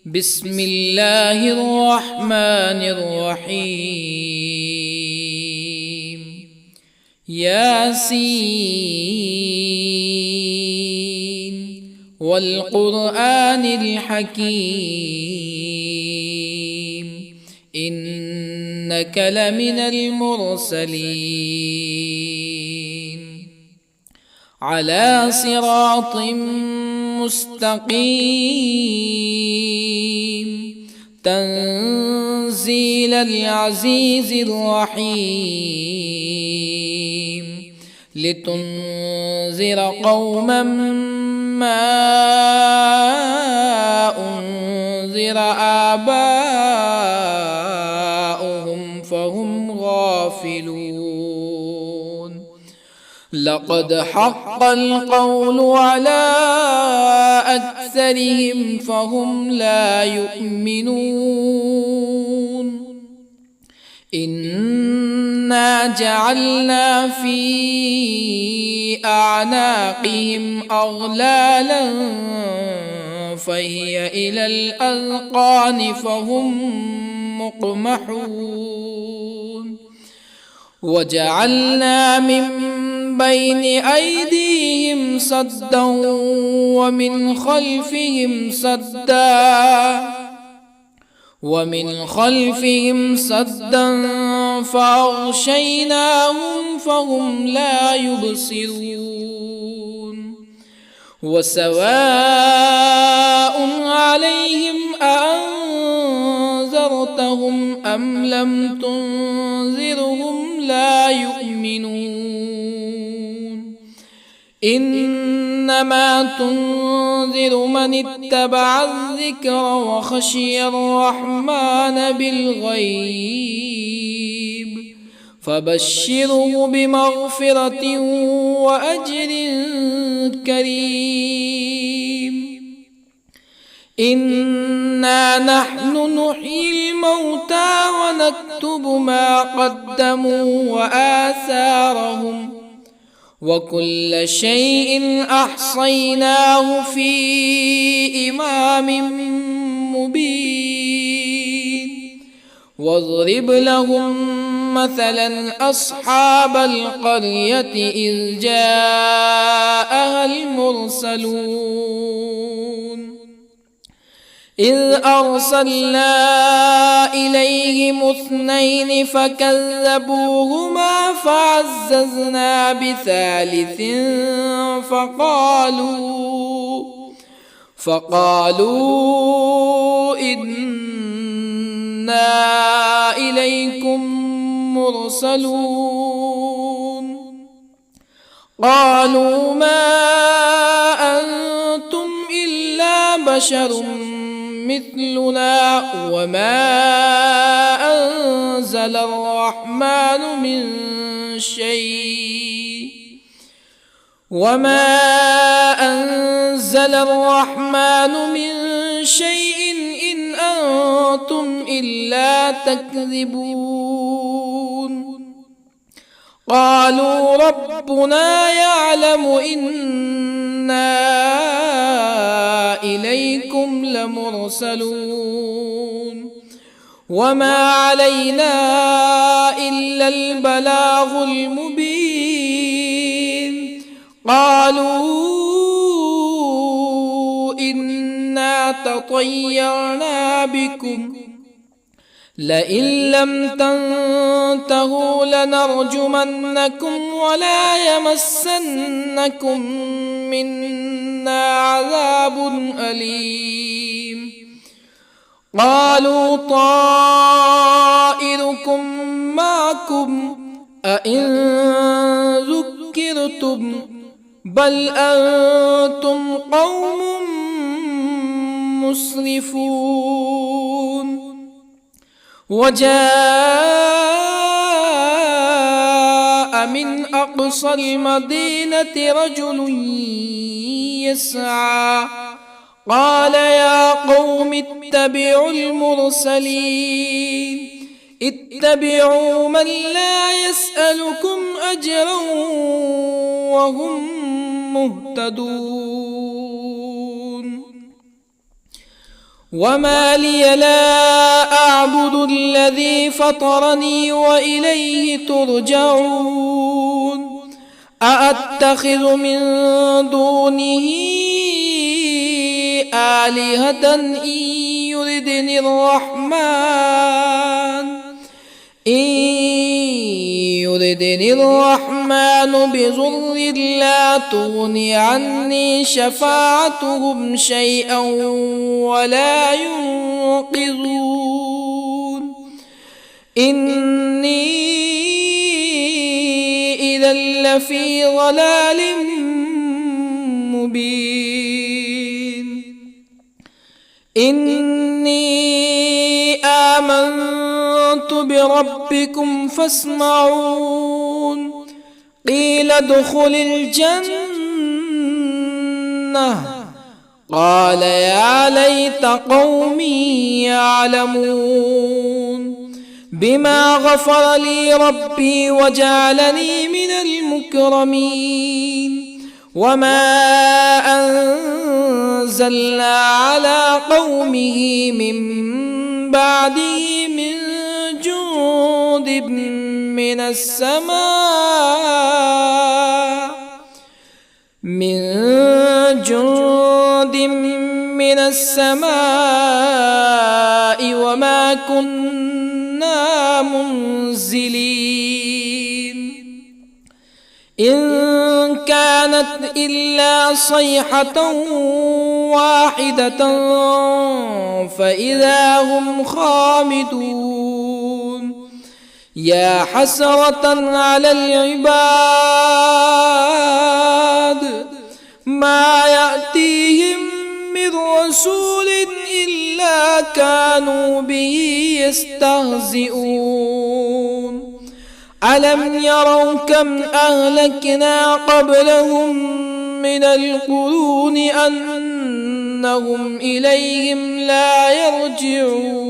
بسم الله الرحمن الرحيم. ياسين والقرآن الحكيم إنك لمن المرسلين على صراط مستقيم تنزيل العزيز الرحيم لتنذر قوما ما أنذر آباؤهم فهم غافلون. لقد حق القول على أكثرهم فهم لا يؤمنون. إنا جعلنا في أعناقهم أغلالا فهي إلى الأذقان فهم مقمحون. وجعلنا من بين أيديهم سدا ومن خلفهم سدا فأغشيناهم فهم لا يبصرون. وسواء عليهم أأنذرتهم أم لم تنذرهم لا يؤمنون. إنما تنذر من اتبع الذكر وخشي الرحمن بالغيب فبشره بمغفرة وأجر كريم. إنا نحن نحيي الموتى ونكتب ما قدموا وآثارهم وكل شيء أحصيناه في إمام مبين. واضرب لهم مثلا أصحاب القرية إذ جاءها المرسلون إذ أرسلنا إليهم اثنين فكذبوهما فعززنا بثالث فقالوا إنا إليكم مرسلون. قالوا ما أنتم إلا بشر مثلنا وما أنزل الرحمن من شيء إن أنتم إلا تكذبون. قالوا ربنا يعلم إنا إليكم لمرسلون وما علينا إلا البلاغ المبين. قالوا إنا تطيرنا بكم لئن لم تنتهوا لنرجمنكم ولا يمسنكم منا عذاب أليم. قالوا طائركم معكم أئن ذكرتم بل أنتم قوم مسرفون. وجاء من أقصى المدينة رجل يسعى قال يا قوم اتبعوا المرسلين اتبعوا من لا يسألكم أجرا وهم مهتدون. وما لي لا أعبد الذي فطرني وإليه ترجعون أأتخذ من دونه آلهة يردني الرحمن بضر لا تغني عني شفاعتهم شيئا ولا ينقذون إني إذا لفي ضلال مبين إني آمنت بربكم فاسمعون قيل ادخل الجنة قال يا ليت قومي يعلمون بما غفر لي ربي وجعلني من المكرمين وما أنزلنا على قومه من بعده من جند من السماء وما كنا منزلين إن كانت إلا صيحة واحدة فإذا هم خامدون يا حسرة على العباد ما يأتيهم من رسول إلا كانوا به يستهزئون ألم يروا كم أهلكنا قبلهم من القرون أنهم إليهم لا يرجعون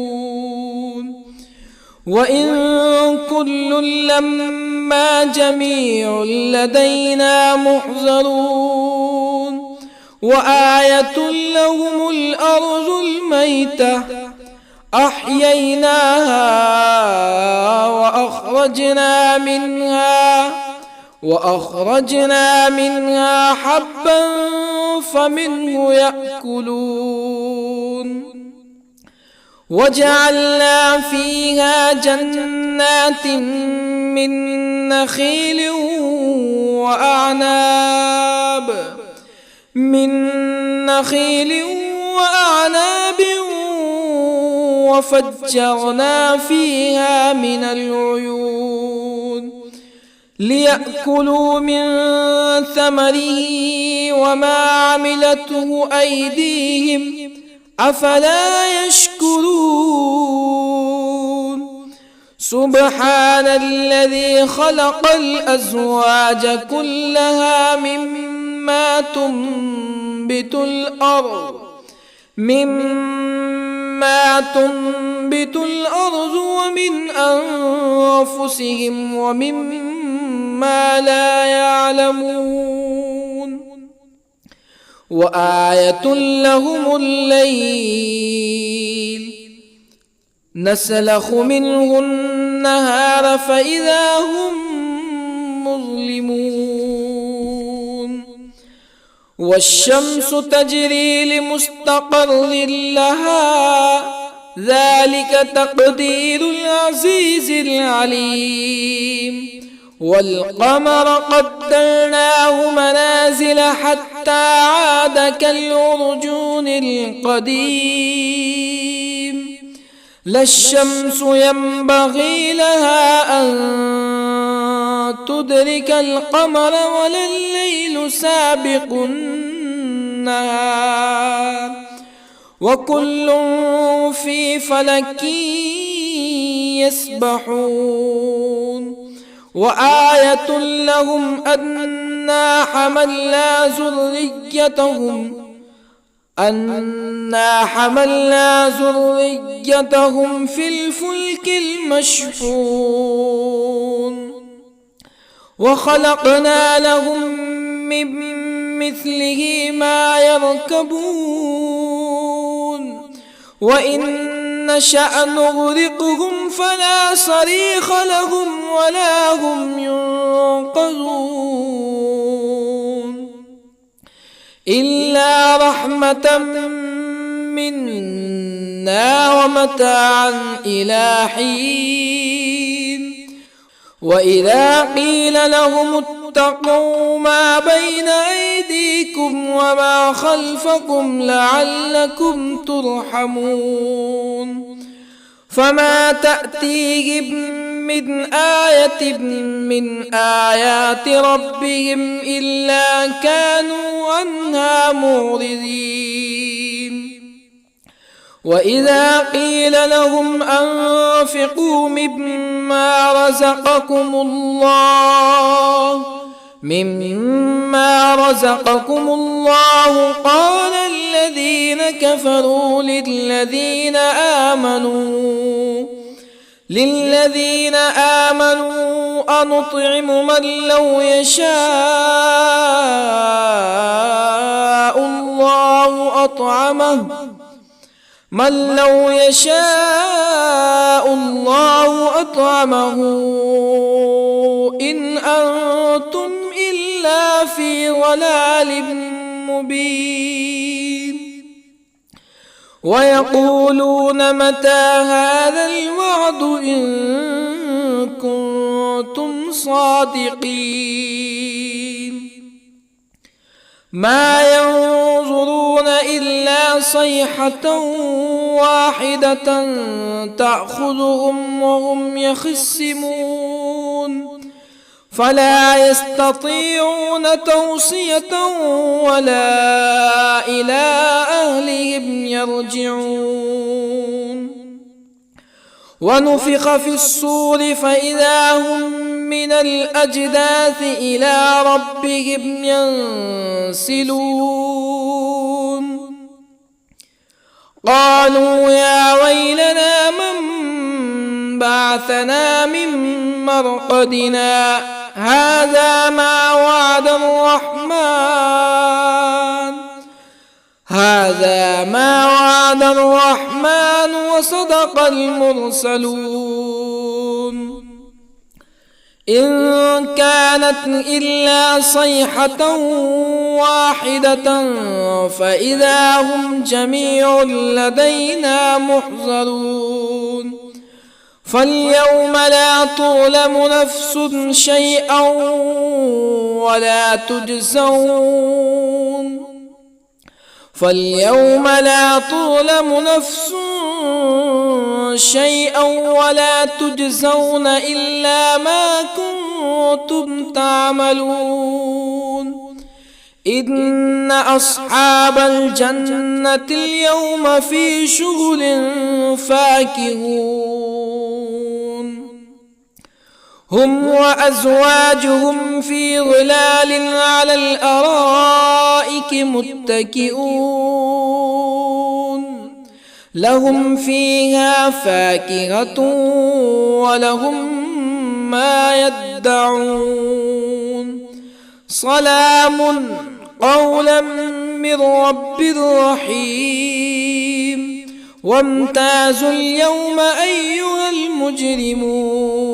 وإن كل لما جميع لدينا محضرون وآية لهم الأرض الميتة أحييناها وأخرجنا منها حبا فمنه يأكلون وجعلنا فيها جنات من نخيل وأعناب وفجرنا فيها من العيون ليأكلوا من ثمره وما عملته أيديهم أفلا يشكرون سبحان الذي خلق الأزواج كلها مما تنبت الأرض ومن أنفسهم ومما لا يعلمون وآية لهم الليل نسلخ منه النهار فإذا هم مظلمون والشمس تجري لمستقر لها ذلك تقدير العزيز العليم والقمر قدرناه منازل حتى عاد كالعرجون القديم لا الشمس ينبغي لها أن تدرك القمر ولا الليل سابق النهار وكل في فلك يسبحون وآية لهم أنا حملنا ذريتهم في الفلك المشحون وخلقنا لهم من مثله ما يركبون وإن نشأ نغرقهم فلا صريخ لهم ولا هم ينقذون إلا رحمة منا ومتاعا إلى حين وإذا قيل لهم اتقوا ما بين أيديكم وما خلفكم لعلكم ترحمون فما تأتيهم من آية من آيات ربهم إلا كانوا عنها معرضين وإذا قيل لهم أنفقوا مما رزقكم الله قال الذين كفروا للذين آمنوا أنطعم من لو يشاء الله أطعمه إن أنتم إلا في ضلال مبين ويقولون متى هذا الوعد إن كنتم صادقين ما ينظرون إلا صيحة واحدة تأخذهم وهم يخصمون فلا يستطيعون توصية ولا إلى أهلهم يرجعون ونفخ في الصور فإذا هم من الأجداث إلى ربهم ينسلون قالوا يا ويلنا من بعثنا من مرقدنا هذا ما وعد الرحمن وصدق المرسلون إن كانت إلا صيحة واحدة فإذا هم جميع لدينا محضرون فاليوم لا تظلم نفس شيئا ولا تجزون إلا ما كنتم تعملون إن أصحاب الجنة اليوم في شغل فاكهون هم وأزواجهم في ظلال على الأرائك متكئون لهم فيها فاكهة ولهم ما يدعون سلام قولا من رب رحيم وامتازوا اليوم أيها المجرمون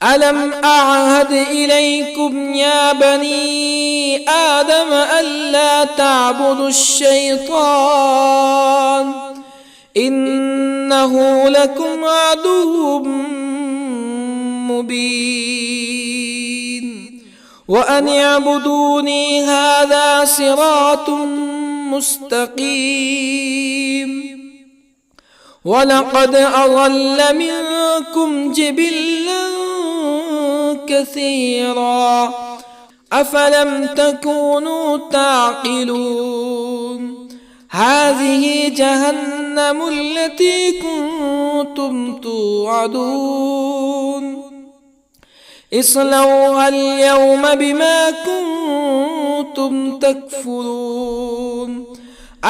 ألم أعهد إليكم يا بني آدم ألا تعبدوا الشيطان إنه لكم عدو مبين وأن اعبدوني هذا صراط مستقيم ولقد أضل منكم جبلا كثيرا أفلم تكونوا تعقلون هذه جهنم التي كنتم توعدون اصلوها اليوم بما كنتم تكفرون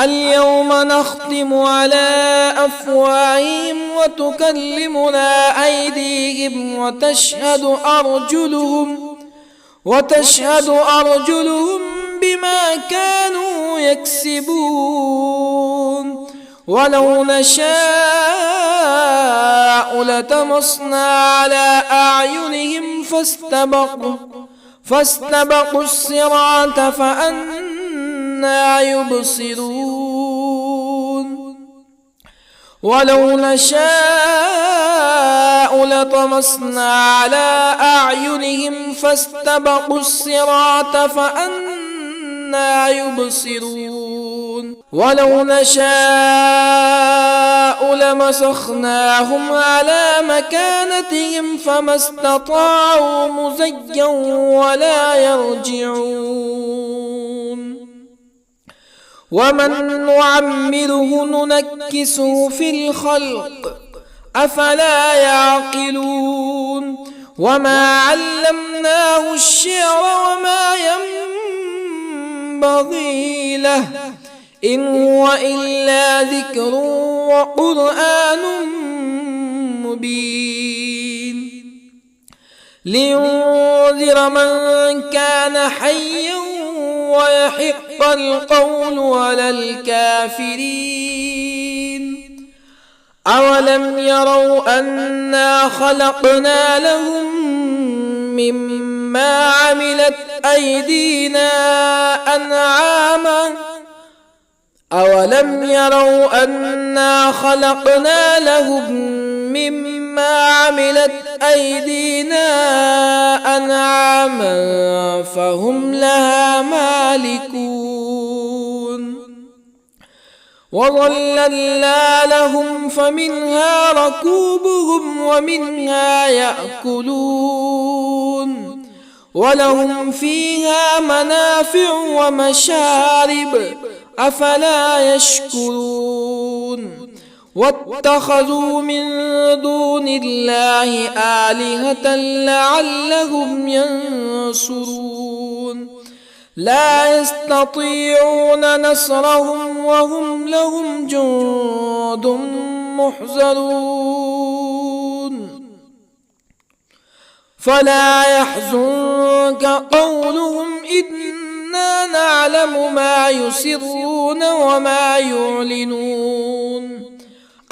اليوم نختم على أفواههم وتكلمنا أيديهم وتشهد أرجلهم بما كانوا يكسبون ولو نشاء لطمسنا على أعينهم فاستبقوا الصراط فأنى يبصرون ولو نشاء لطمسنا على أعينهم فاستبقوا الصراط فأنى يبصرون ولو نشاء لمسخناهم على مكانتهم فما استطاعوا مزيا ولا يرجعون ومن نعمره ننكسه في الخلق أفلا يعقلون وما علمناه الشعر وما ينبغي له إن هو إلا ذكر وقرآن مبين لينذر من كان حيا ويحق القول على الكافرين أولم يروا أنا خلقنا لهم مما عملت أيدينا أنعاما أولم يروا أنا خلقنا لهم مما عملت أيدينا أنعاما فهم لها مالكون وظللنا لهم فمنها ركوبهم ومنها يأكلون ولهم فيها منافع ومشارب أفلا يشكرون واتخذوا من دون الله آلهة لعلهم ينصرون لا يستطيعون نصرهم وهم لهم جند محضرون فلا يحزنك قولهم إنا نعلم ما يسرون وما يعلنون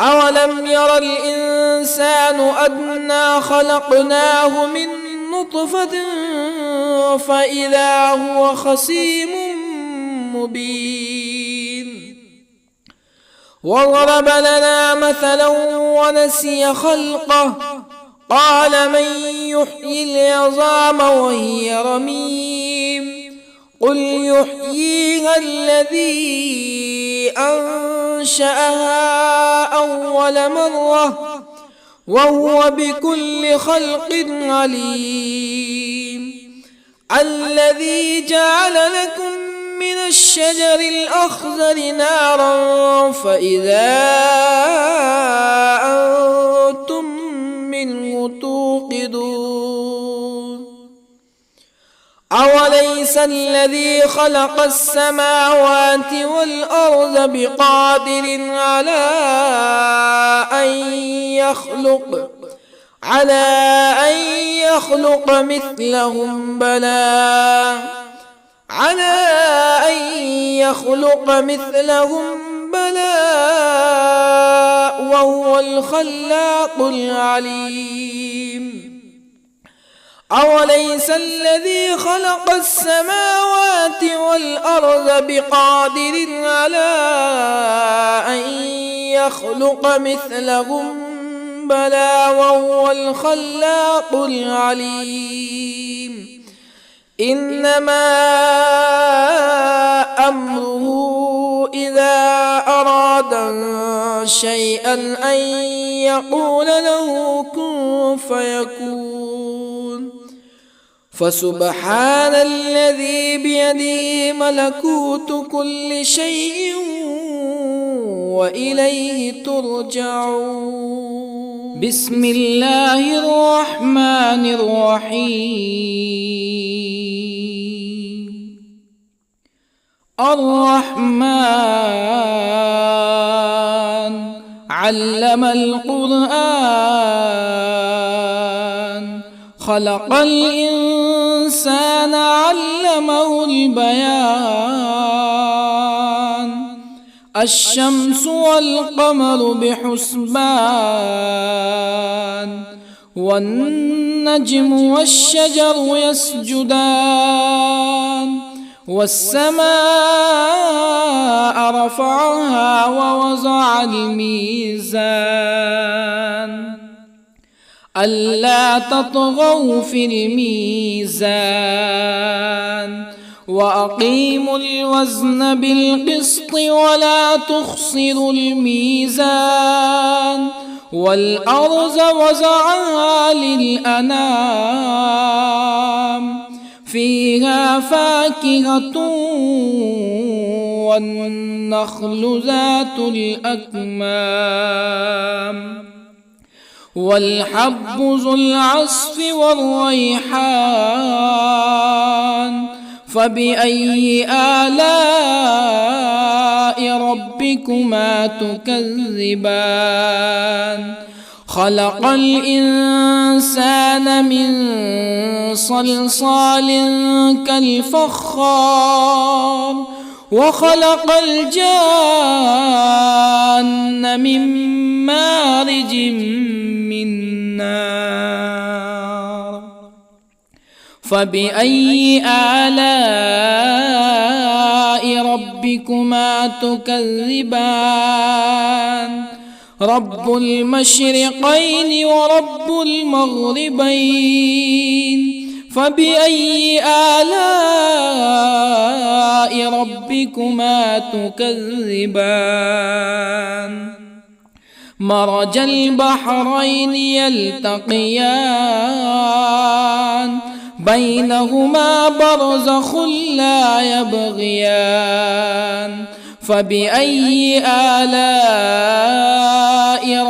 أولم ير الإنسان أنا خلقناه من نطفة فإذا هو خصيم مبين وضرب لنا مثلا ونسي خلقه قال من يحيي العظام وهي رميم قل يحييها الذي أنشأها أول مرة وهو بكل خلق عليم الذي جعل لكم من الشجر الأخضر نارا فإذا أنتم منه توقدون أوليس الذي خلق السماوات والأرض بقادر على أن يخلق مثلهم بلى وهو الخلاق العليم أوليس الذي خلق السماوات والأرض بقادر على أن يخلق مثلهم بلى وهو الخلاق العليم إنما أمره إذا أراد شيئا أن يقول له كن فيكون فسبحان الذي بيده ملكوت كل شيء وإليه ترجعون بسم الله الرحمن الرحيم الرحمن علم القرآن خلق الإنسان الإنسان علمه البيان الشمس والقمر بحسبان والنجم والشجر يسجدان والسماء رفعها ووضع الميزان ألا تطغوا في الميزان وأقيموا الوزن بالقسط ولا تخسروا الميزان والأرض وضعها للأنام فيها فاكهة والنخل ذات الأكمام والحب ذو العصف والريحان فبأي آلاء ربكما تكذبان خلق الإنسان من صلصال كالفخار وخلق الجان من مارج من نار فبأي آلاء ربكما تكذبان رب المشرقين ورب المغربين فبأي آلاء ربكما تكذبان مرج البحرين يلتقيان بينهما برزخ لا يبغيان فبأي آلاء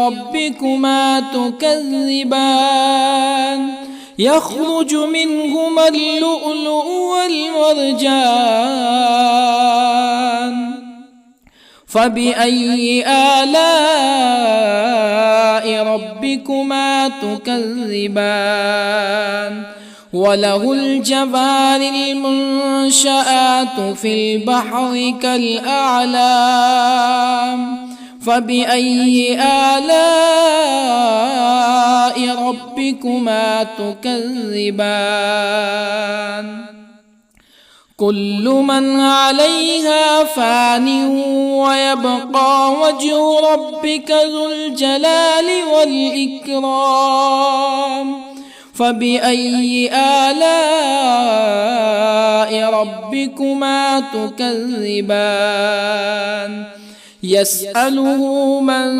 ربكما تكذبان يخرج منهما اللؤلؤ والمرجان فبأي آلاء ربكما تكذبان وله الجوار المنشآت في البحر كالأعلام فبأي آلاء ربكما تكذبان كل من عليها فان ويبقى وجه ربك ذو الجلال والإكرام فبأي آلاء ربكما تكذبان يسأله من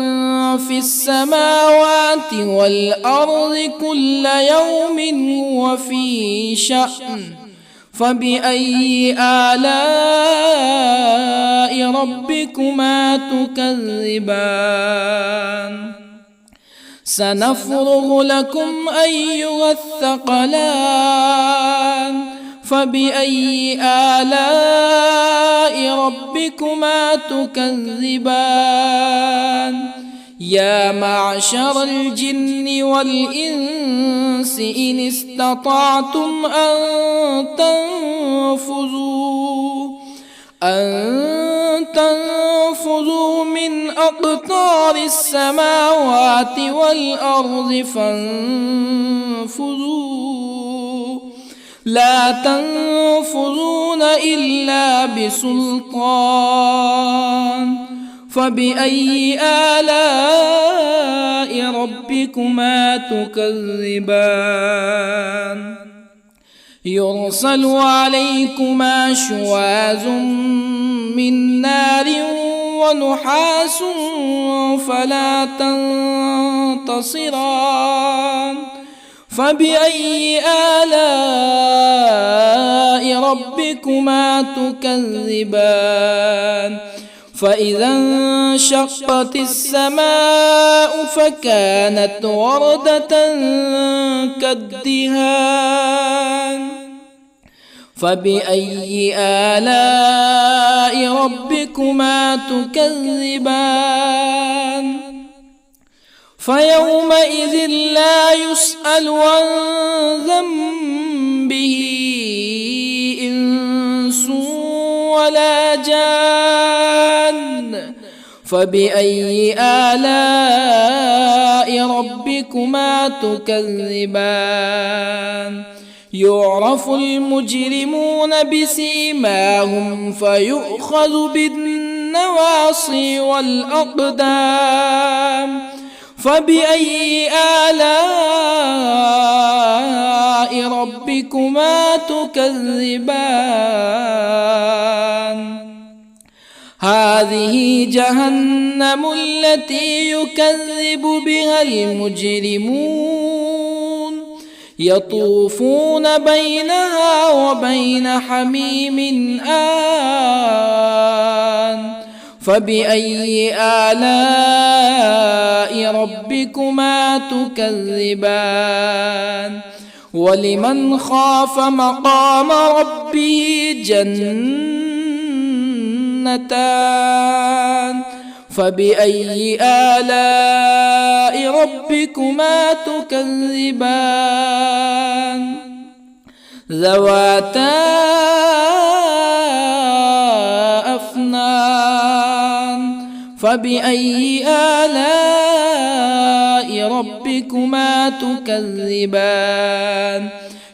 في السماوات والأرض كل يوم هو في شأن فبأي آلاء ربكما تكذبان سنفرغ لكم أيها الثقلان فبأي آلاء ربكما تكذبان يا معشر الجن والإنس إن استطعتم أن تنفذوا من أقطار السماوات والأرض فانفذوا لا تنفذون إلا بسلطان فبأي آلاء ربكما تكذبان يرسل عليكما شواظ من نار ونحاس فلا تنتصران فبأي آلاء ربكما تكذبان فإذا انشقت السماء فكانت وردة كالدهان فبأي آلاء ربكما تكذبان فيومئذ لا يسأل عن ذنبه به إنس ولا جان فبأي آلاء ربكما تكذبان يعرف المجرمون بسيماهم فيؤخذ بالنواصي والأقدام فبأي آلاء ربكما تكذبان هذه جهنم التي يكذب بها المجرمون يطوفون بينها وبين حميم آن فبأي آلاء ربكما تكذبان ولمن خاف مقام ربه جنتان فبأي آلاء ربكما تكذبان ذواتا أفنان فبأي آلاء ربكما تكذبان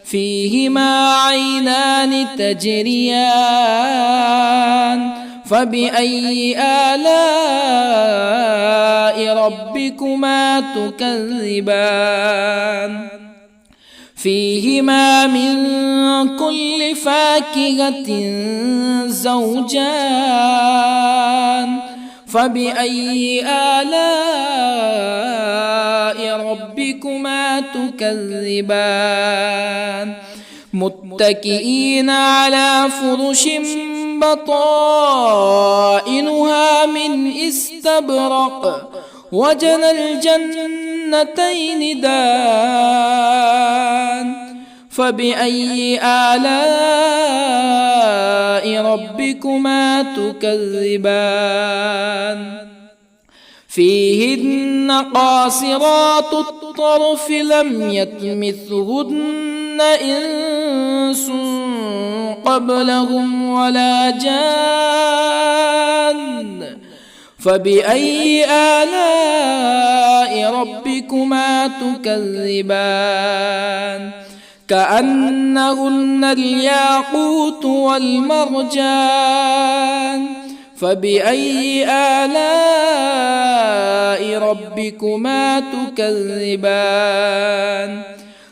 فيهما عينان تجريان فبأي آلاء ربكما تكذبان فيهما من كل فاكهة زوجان فبأي آلاء ربكما تكذبان متكئين على فرش بطائنها من استبرق وجنى الجنتين دان فبأي آلاء ربكما تكذبان فيهن قاصرات الطرف لم يطمثهن إنس قبلهم ولا جان فبأي آلاء ربكما تكذبان كأنهن الياقوت والمرجان فبأي آلاء ربكما تكذبان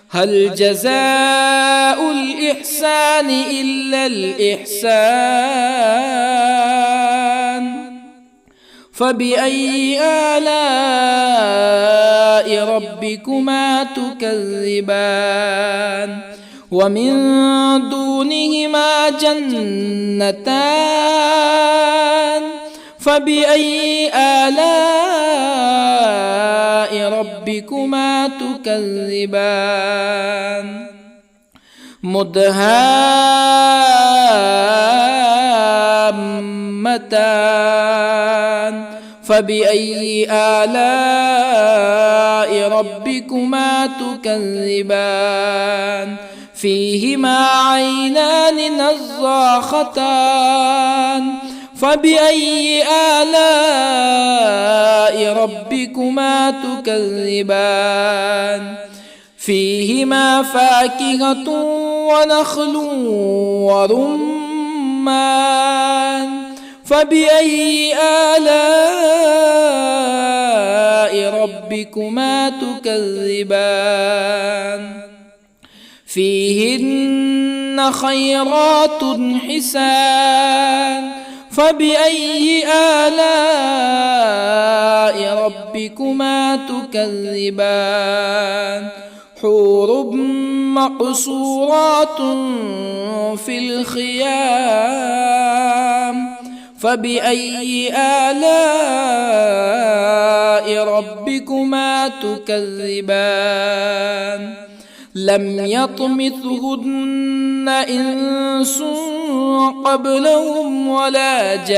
هل جزاء الإحسان إلا الإحسان فبأي آلاء ربكما تكذبان ومن دونهما جنتان فبأي آلاء ربكما تكذبان مدهامتان فبأي آلاء ربكما تكذبان فيهما عينان نضاختان فبأي آلاء ربكما تكذبان فيهما فاكهة ونخل ورمان فبأي آلاء ربكما تكذبان فيهن خيرات حسان فبأي آلاء ربكما تكذبان حور مقصورات في الخيام فبأي آلاء ربكما تكذبان لم يطمثهن إنس قبلهم ولا جان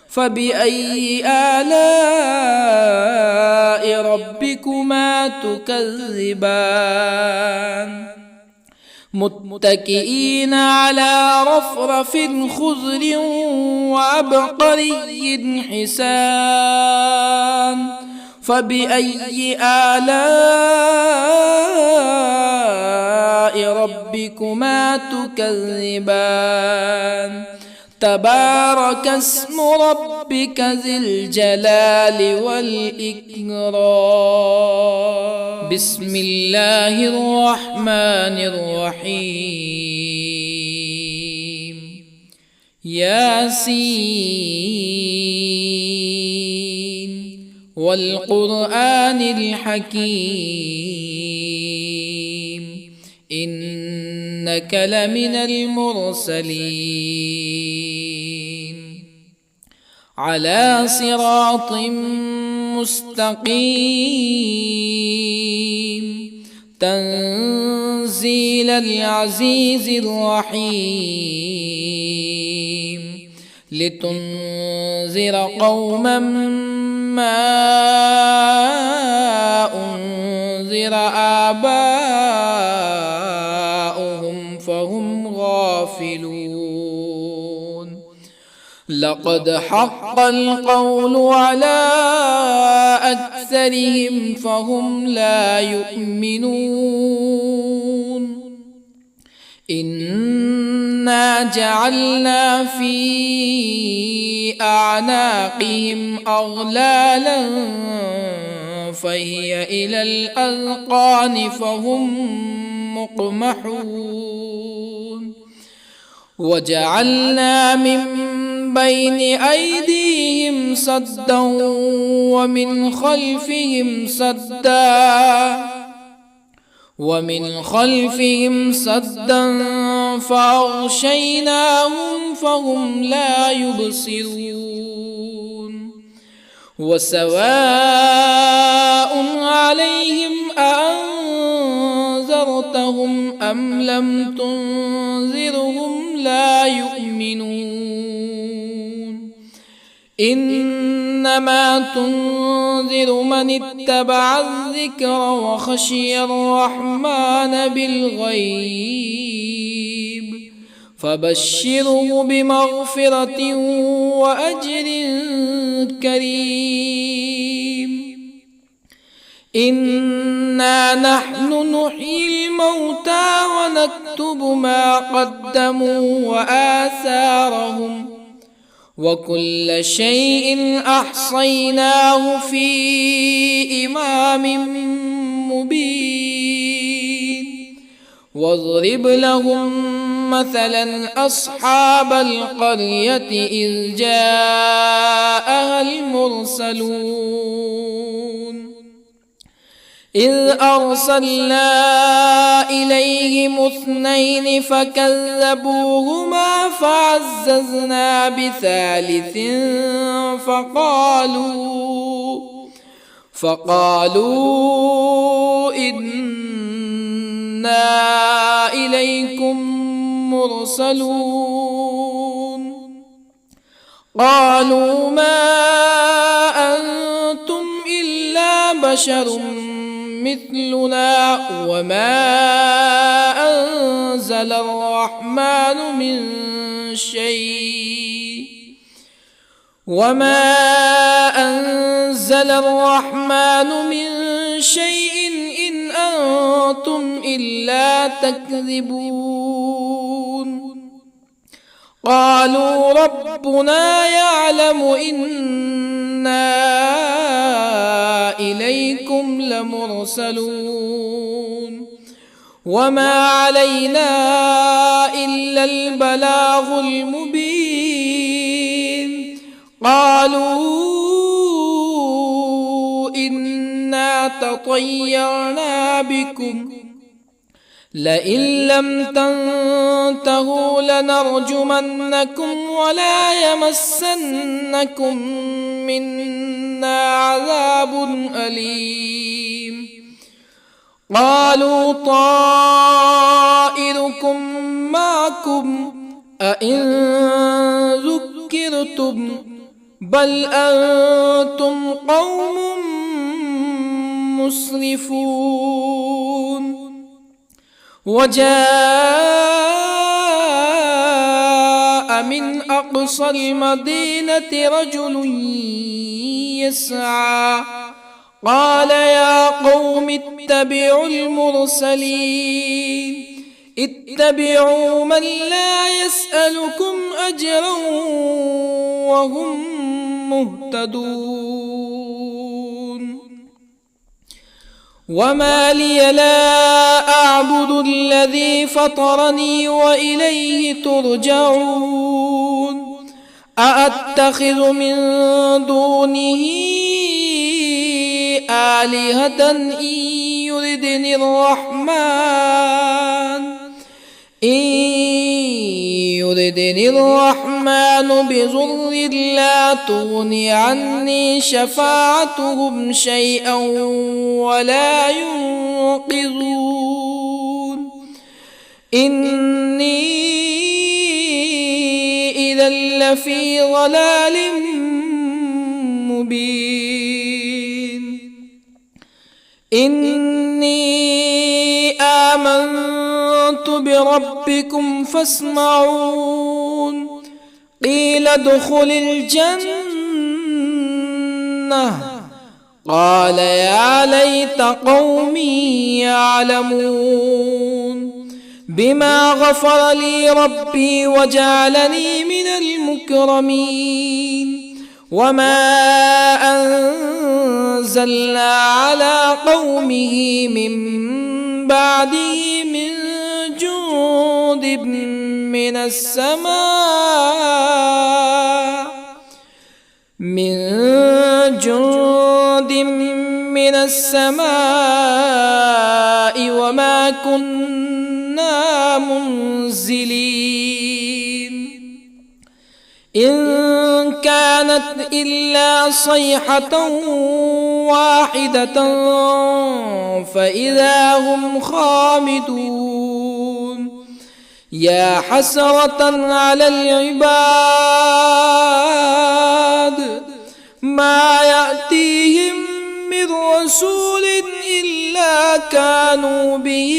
فبأي آلاء ربكما تكذبان متكئين على رفرف خضر وعبقري حسان فبأي آلاء ربكما تكذبان تبارك اسم ربك ذي الجلال والإكرام بسم الله الرحمن الرحيم ياسين والقرآن الحكيم إنك لمن المرسلين على صراط مستقيم تنزيل العزيز الرحيم لتنذر قوما ما أنذر آباؤهم فهم غافلون لقد حق القول على أكثرهم فهم لا يؤمنون إنا جعلنا في أعناقهم أغلالا فهي إلى الأذقان فهم مقمحون وجعلنا من بين أيديهم سدا ومن خلفهم سدا فأغشيناهم فهم لا يبصرون وسواء عليهم أأنذرتهم أم لم تنذرهم لا يؤمنون إنما تنذر من اتبع الذكر وخشي الرحمن بالغيب فبشره بمغفرة وأجر كريم إنا نحن نحيي الموتى ونكتب ما قدموا وآثارهم وكل شيء أحصيناه في إمام مبين واضرب لهم مثلا أصحاب القرية إذ جاءها المرسلون إذ أرسلنا إليهم 2 فكذبوهما فعززنا بثالث فقالوا إنا إليكم مرسلون قالوا ما أنتم إلا بشر مثلنا وما أنزل الرحمن من شيء إن أنتم إلا تكذبون قالوا ربنا يعلم إنا إليكم لمرسلون وما علينا إلا البلاغ المبين قالوا إنا تطيرنا بكم لئن لم تنتهوا لنرجمنكم ولا يمسنكم منا عذاب أليم قالوا طائركم معكم أئن ذكرتم بل أنتم قوم مسرفون. وجاء من أقصى المدينة رجل يسعى قال يا قوم اتبعوا المرسلين اتبعوا من لا يسألكم أجرا وهم مهتدون. وما لي لا أعبد الذي فطرني وإليه ترجعون. أأتخذ من دونه آلهة إن يردني الرحمن بضر لا تغني عني شفاعتهم شيئا ولا ينقذون. إني إذا لفي ضلال مبين. إني آمنت بربكم فاسمعون. قيل ادخل الجنة قال يا ليت قومي يعلمون. بما غفر لي ربي وجعلني من المكرمين. وما أنزلنا على قومه من بعده من جند من السماء وما كنا منزلين. إن كانت إلا صيحة واحدة فإذا هم خامدون. يا حسرة على العباد ما يأتيهم من رسول إلا كانوا به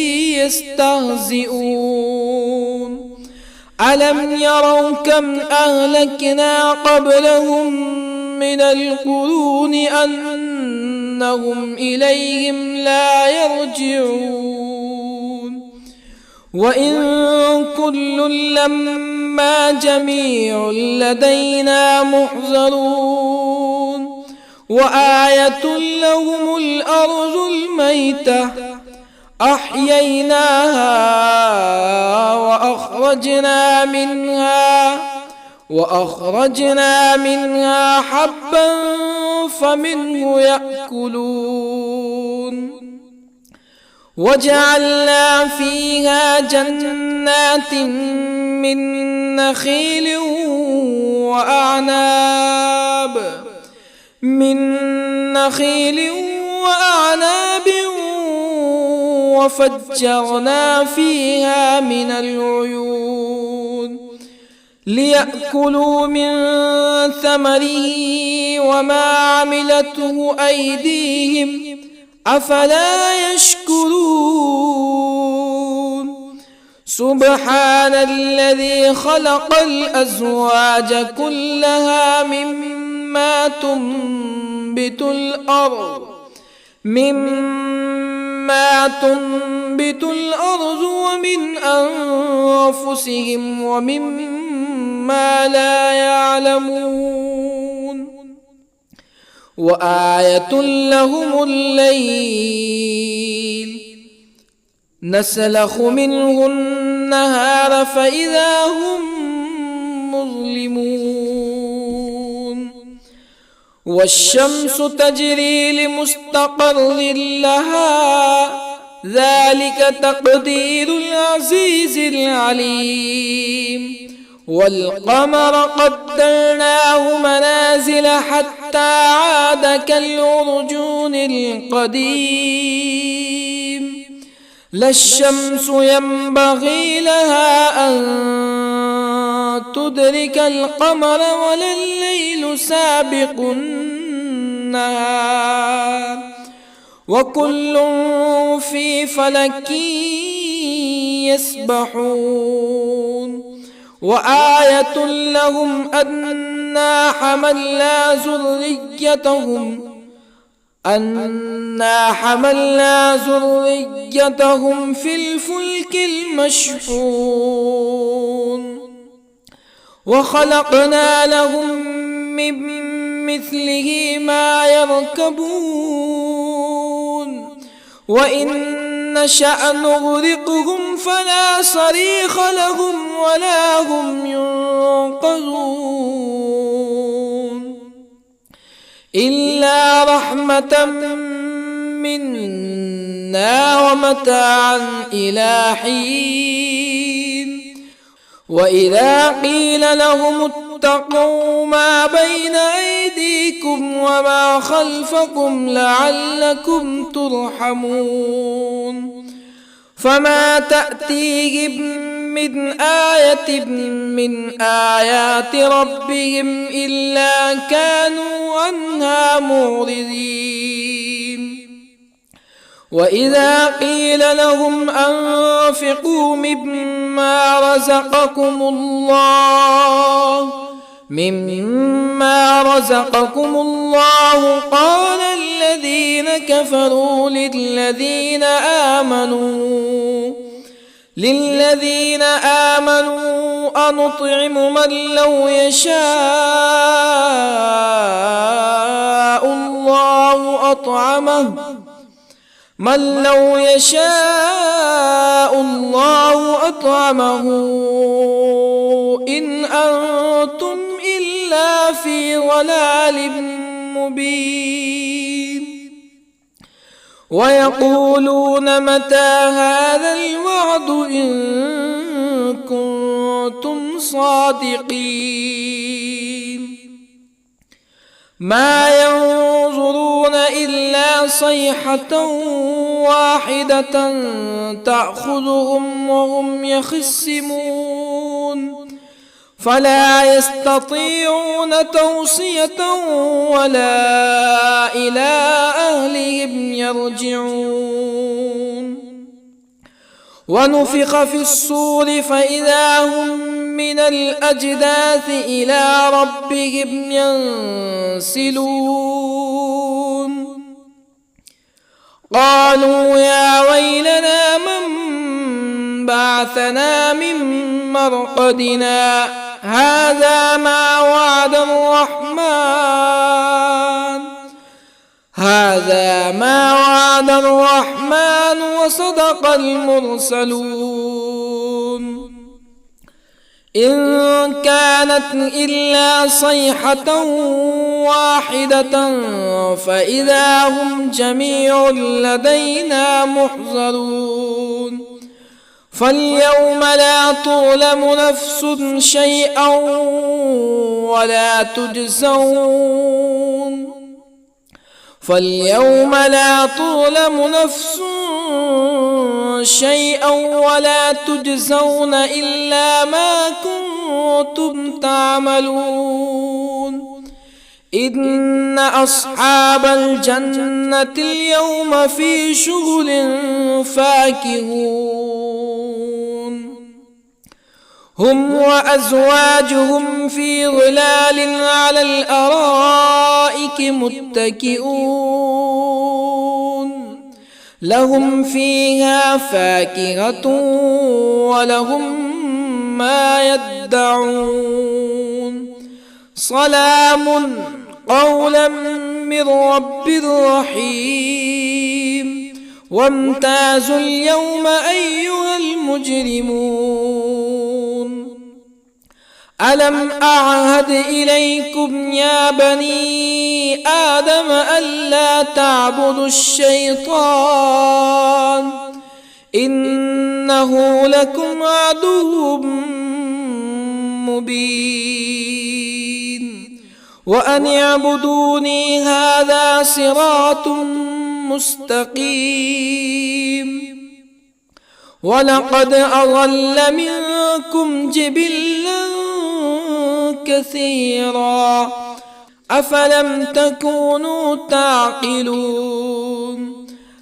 يستهزئون. ألم يروا كم أهلكنا قبلهم من القرون أنهم إليهم لا يرجعون. وإن كل لما جميع لدينا محضرون. وآية لهم الأرض الميتة أحييناها وأخرجنا منها حبا فمنه يأكلون. وجعلنا فيها جنات من نخيل وأعناب وفجرنا فيها من العيون ليأكلوا من ثمره وما عملته أيديهم أفلا يشكرون. سبحان الذي خلق الأزواج كلها مما تنبت الأرض ومن أنفسهم ومما لا يعلمون. وآية لهم الليل نسلخ منه النهار فإذا هم مظلمون. والشمس تجري لمستقر لها ذلك تقدير العزيز العليم. والقمر قدرناه منازل حتى عاد كالعرجون القديم. لا الشمس ينبغي لها أن تدرك القمر ولا الليل الليل سابق النهار وكل في فلك يسبحون وآية لهم أنا حملنا ذريتهم في الفلك المشحون وخلقنا لهم من مثله ما يركبون وإن نشأ نغرقهم فلا صريخ لهم ولا هم ينقذون إلا رحمة منا ومتاعا إلى حين وإذا قيل لهم اتقوا ما بين أيديكم وما خلفكم لعلكم ترحمون فما تأتيهم من آية من آيات ربهم إلا كانوا عنها معرضين وإذا قيل لهم أنفقوا مما رزقكم الله قال الذين كفروا للذين آمنوا أنطعم من لو يشاء الله أطعمه إن أنتم إلا في ضلال مبين ويقولون متى هذا الوعد إن كنتم صادقين ما ينظرون إلا صيحة واحدة تأخذهم وهم يخصمون فلا يستطيعون توصية ولا إلى أهلهم يرجعون ونفخ في الصور فإذا هم من الأجداث إلى ربهم ينسلون قالوا يا ويلنا من بعثنا من مرقدنا هذا ما وعد الرحمن وصدق المرسلون إن كانت إلا صيحة واحدة فإذا هم جميع لدينا محضرون فاليوم لا تظلم نفس شيئا ولا تجزون إلا ما كنتم تعملون إن أصحاب الجنة اليوم في شغل فاكهون هم وأزواجهم في ظلال على الأرائك متكئون لهم فيها فاكهة ولهم ما يدعون سلام قولا من رب رحيم وامتازوا اليوم أيها المجرمون ألم أعهد إليكم يا بني آدم ألا تعبدوا الشيطان إنه لكم عدو مبين وأن اعبدوني هذا صراط مستقيم ولقد أضل منكم جبلا كثيرا أفلم تكونوا تعقلون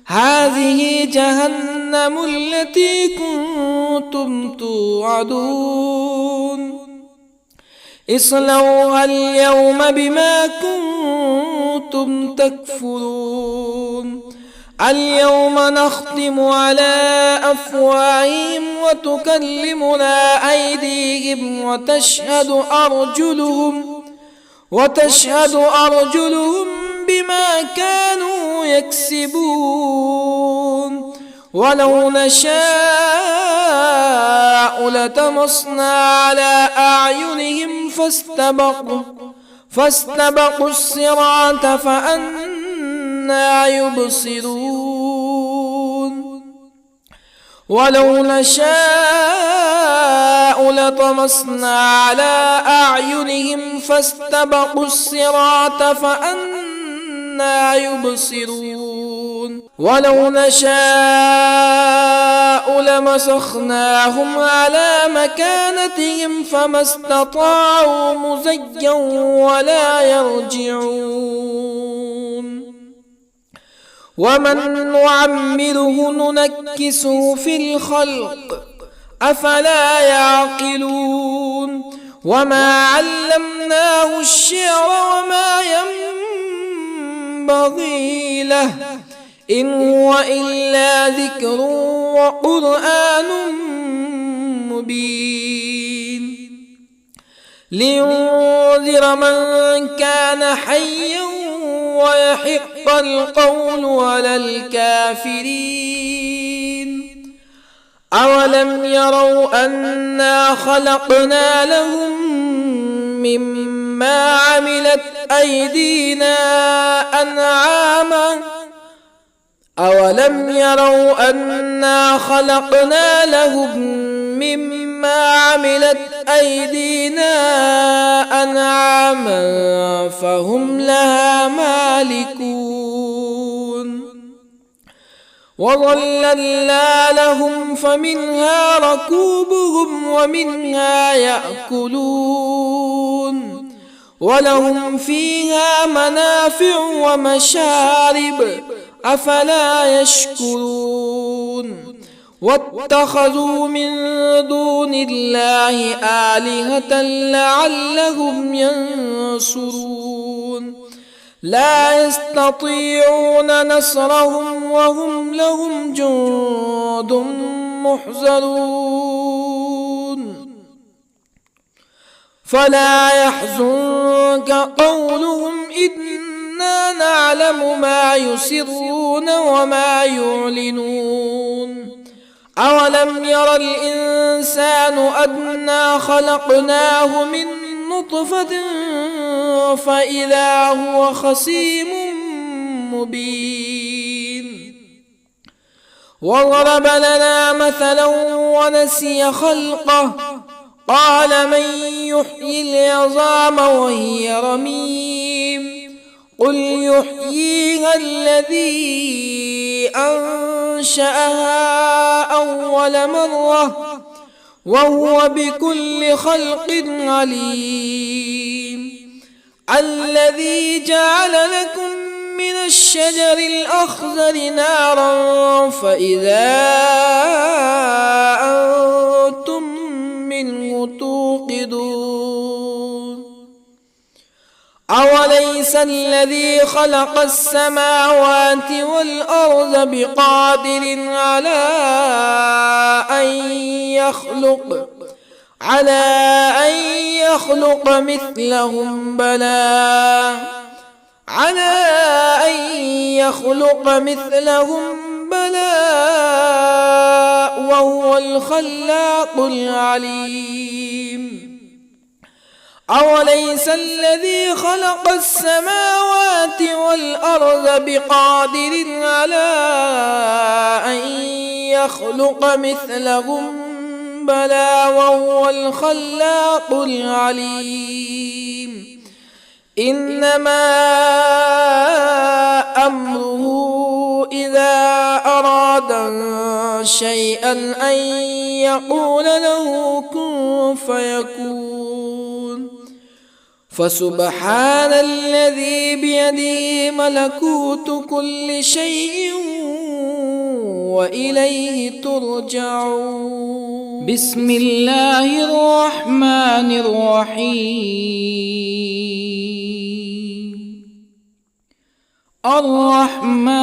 هذه جهنم التي كنتم توعدون اصلوها اليوم بما كنتم تكفرون اليوم نختم على أفواههم وتكلمنا أيديهم وتشهد أرجلهم بما كانوا يكسبون ولو نشاء لطمسنا على أعينهم فاستبقوا الصراط فأنى يبصرون ولو نشاء لطمسنا على أعينهم فاستبقوا الصراط فأنى يبصرون ولو نشاء لمسخناهم على مكانتهم فما استطاعوا مزيا ولا يرجعون ومن نعمره ننكسه في الخلق أفلا يعقلون وما علمناه الشعر وما ينبغي له إن هو إلا ذكر وقرآن مبين لينذر من كان حيا ويحق القول على الكافرين أولم يروا أنا خلقنا لهم مما عملت أيدينا أنعاما أولم يروا أنا خلقنا لهم مما عملت أيدينا أنعاما فهم لها مالكون وظللنا لهم فمنها ركوبهم ومنها يأكلون ولهم فيها منافع ومشارب أفلا يشكرون واتخذوا من دون الله آلهة لعلهم ينصرون لا يستطيعون نصرهم وهم لهم جند محضرون فلا يحزنك قولهم إنا نعلم ما يسرون وما يعلنون أولم ير الإنسان أنا خلقناه من نطفة فإذا هو خصيم مبين وضرب لنا مثلا ونسي خلقه قال من يحيي العظام وهي رميم قل يحييها الذي أنشأها أول مرة وهو بكل خلق عليم الذي جعل لكم من الشجر الأخضر نارا فإذا أنتم منه توقدون أوليس الذي خلق السماوات والأرض بقادر على أن يخلق مثلهم بلى وهو الخلاق العليم أوليس الذي خلق السماوات والأرض بقادر على أن يخلق مثلهم بلى وهو الخلاق العليم إنما أمره إذا أراد شيئا أن يقول له كن فيكون فسبحان الذي بيده ملكوت كل شيء وإليه ترجعون. بسم الله الرحمن الرحيم. الرحمن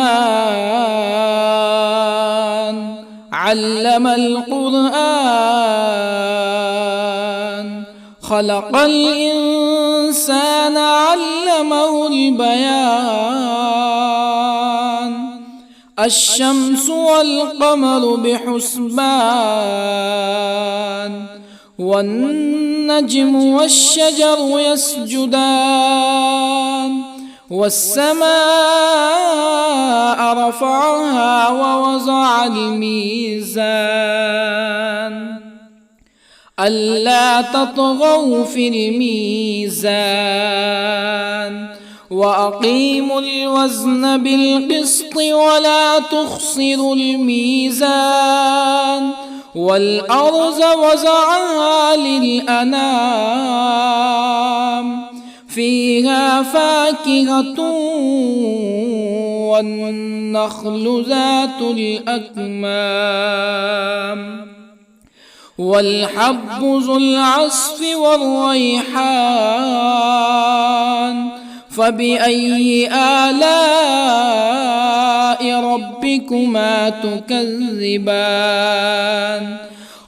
علم القرآن، خلق الإنسان علمه البيان. الشمس والقمر بحسبان، والنجم والشجر يسجدان. والسماء رفعها ووضع الميزان، ألا تطغوا في الميزان. وأقيموا الوزن بالقسط ولا تخسروا الميزان. والأرض وضعها للأنام، فيها فاكهة والنخل ذات الأكمام، والحب ذو العصف والريحان. فبأي آلاء ربكما تكذبان؟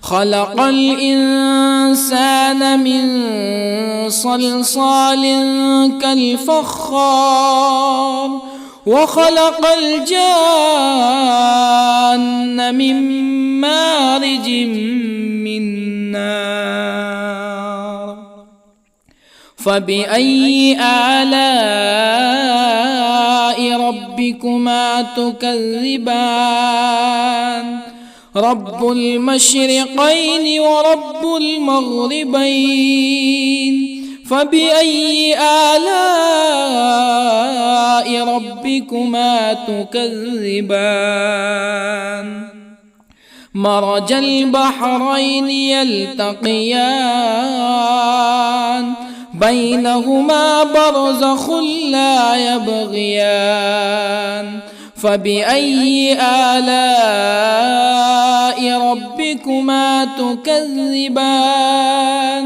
خلق الإنسان من صلصال كالفخار، وخلق الجان من مارج من نار. فبأي آلاء ربكما تكذبان؟ رب المشرقين ورب المغربين. فبأي آلاء ربكما تكذبان؟ مرج البحرين يلتقيان، بينهما برزخ لا يبغيان. فبأي آلاء ربكما تكذبان؟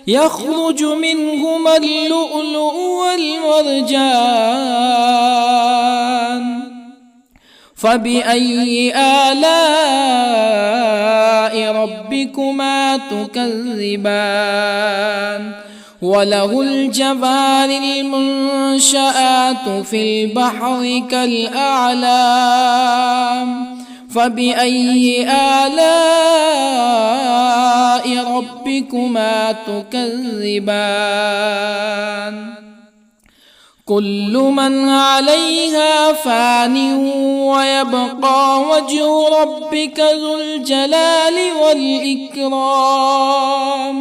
يخرج منهما اللؤلؤ والمرجان. فبأي آلاء ربكما تكذبان؟ وله الجوار المنشآت في البحر كالأعلام. فبأي آلاء ربكما تكذبان؟ كل من عليها فان، ويبقى وجه ربك ذو الجلال والإكرام.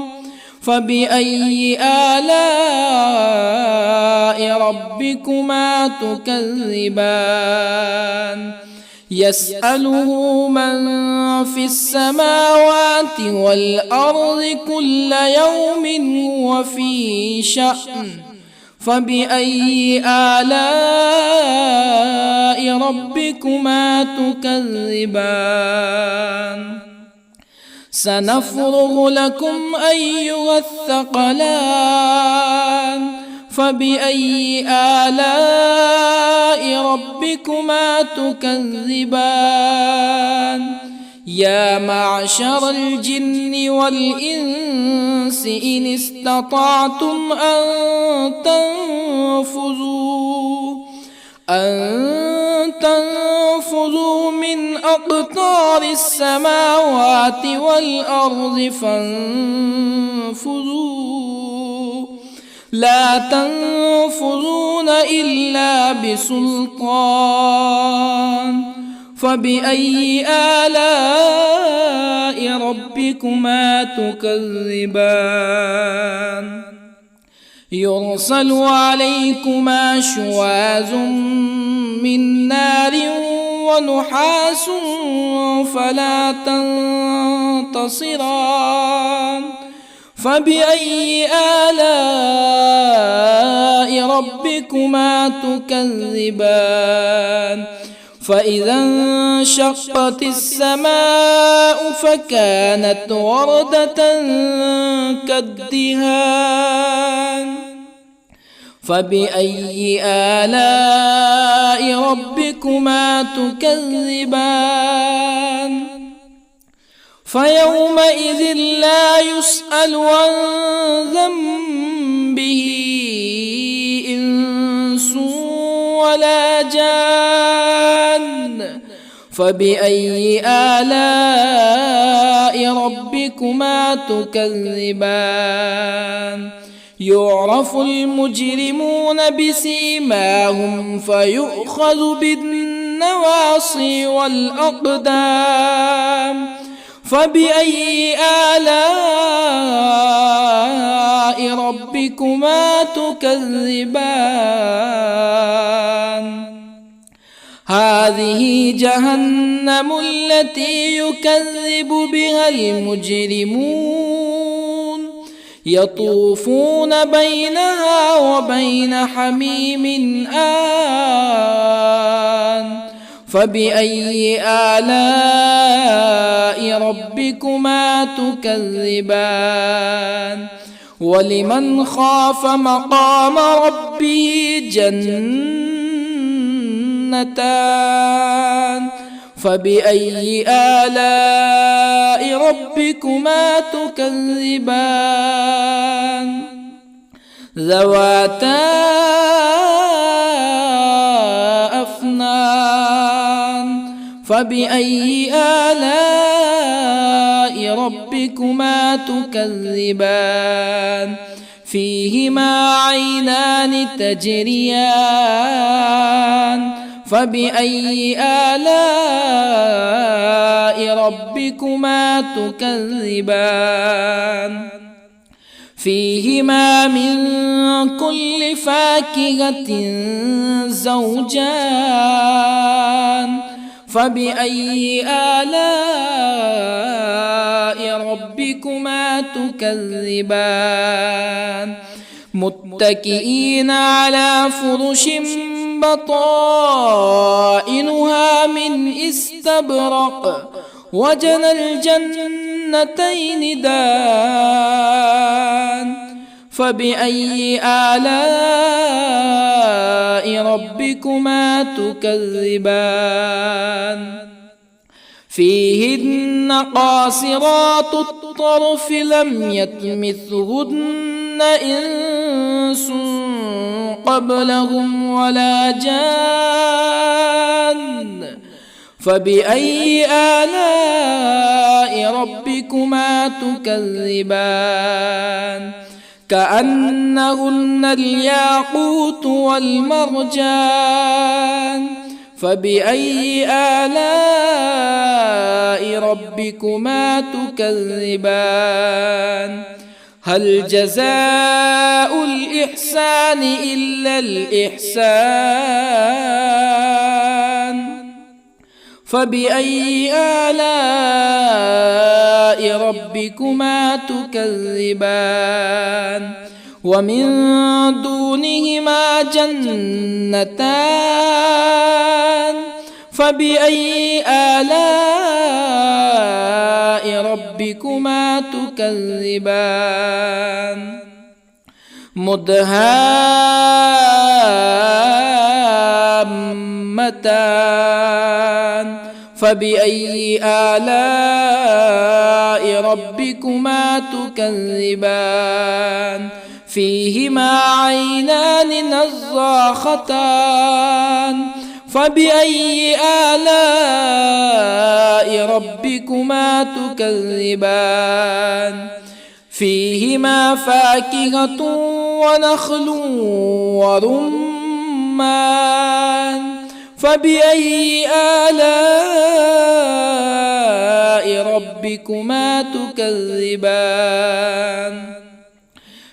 فبأي آلاء ربكما تكذبان؟ يسأله من في السماوات والأرض كل يوم هو في شأن. فبأي آلاء ربكما تكذبان؟ سنفرغ لكم أيها الثقلان. فبأي آلاء ربكما تكذبان؟ يا معشر الجن والإنس إن استطعتم أن تنفذوا من أقطار السماوات والأرض فانفذوا، لا تنفذون إلا بسلطان. فبأي آلاء ربكما تكذبان؟ يرسل عليكما شواظ من نار ونحاس فلا تنتصران. فبأي آلاء ربكما تكذبان فإذا انشقت السماء فكانت وردة كالدهان فبأي آلاء ربكما تكذبان فيومئذ لا يسأل عن ذنبه إنس ولا جان فبأي آلاء ربكما تكذبان يعرف المجرمون بسيماهم فيؤخذ بالنواصي والأقدام فبأي آلاء ربكما تكذبان هذه جهنم التي يكذب بها المجرمون يطوفون بينها وبين حميم آن فبأي آلاء ربكما تكذبان ولمن خاف مقام ربه جنتان فبأي آلاء ربكما تكذبان ذواتا أفنان فبأي آلاء ربكما تكذبان فيهما عينان تجريان فبأي آلاء ربكما تكذبان فيهما من كل فاكهة زوجان فبأي آلاء ربكما تكذبان متكئين على فرش بطائنها من استبرق وجنى الجنتين دان فبأي آلاء ربكما تكذبان فيهن قاصرات الطرف لم يطمثهن إنس قبلهم ولا جان فبأي آلاء ربكما تكذبان كأنهن الياقوت والمرجان فبأي آلاء ربكما تكذبان هل جزاء الإحسان إلا الإحسان فبأي آلاء ربكما تكذبان ومن دونهما جنتان فبأي آلاء ربكما تكذبان مدهامتان فبأي آلاء ربكما تكذبان فيهما عينان نضاختان فبأي آلاء ربكما تكذبان فيهما فاكهة ونخل ورمان فبأي آلاء ربكما تكذبان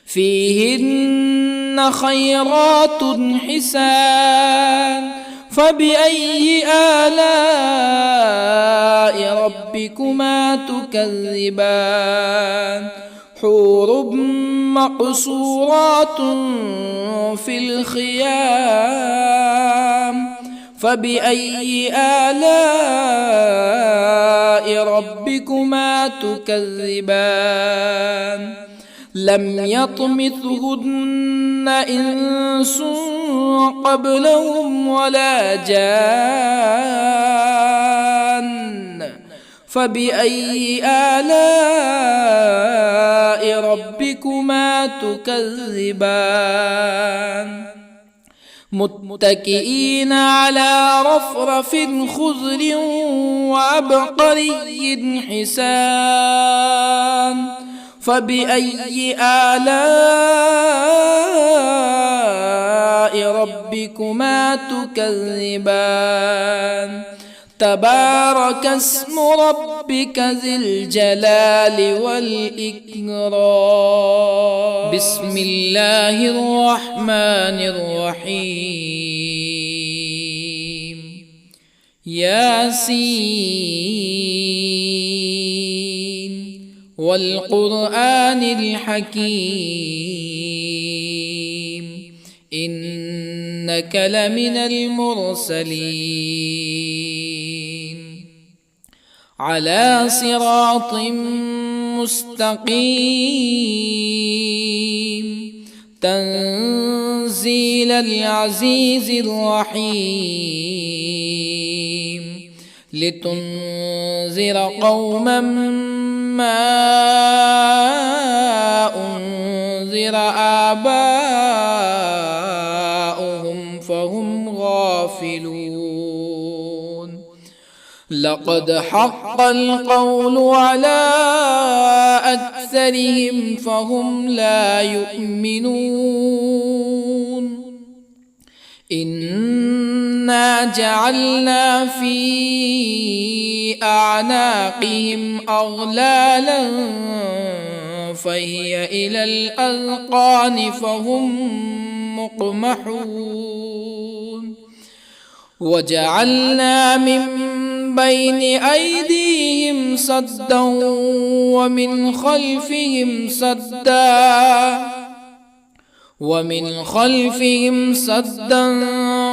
فيهن خيرات حسان فبأي آلاء ربكما تكذبان حور مقصورات في الخيام فبأي آلاء ربكما تكذبان لم يطمثهن إنس قبلهم ولا جان فبأي آلاء ربكما تكذبان متكئين على رفرف خضر وعبقري حسان فبأي آلاء ربكما تكذبان تبارك اسم ربك ذي الجلال والإكرام بسم الله الرحمن الرحيم ياسين والقرآن الحكيم إنك لمن المرسلين على صراط مستقيم تنزيل العزيز الرحيم لتنذر قوما ما أنذر آباؤهم فهم غافلون لقد حق القول على أكثرهم فهم لا يؤمنون إنا جعلنا في أعناقهم أغلالا فهي إلى الأذقان فهم مقمحون وجعلنا من بين أيديهم سدا ومن خلفهم سدا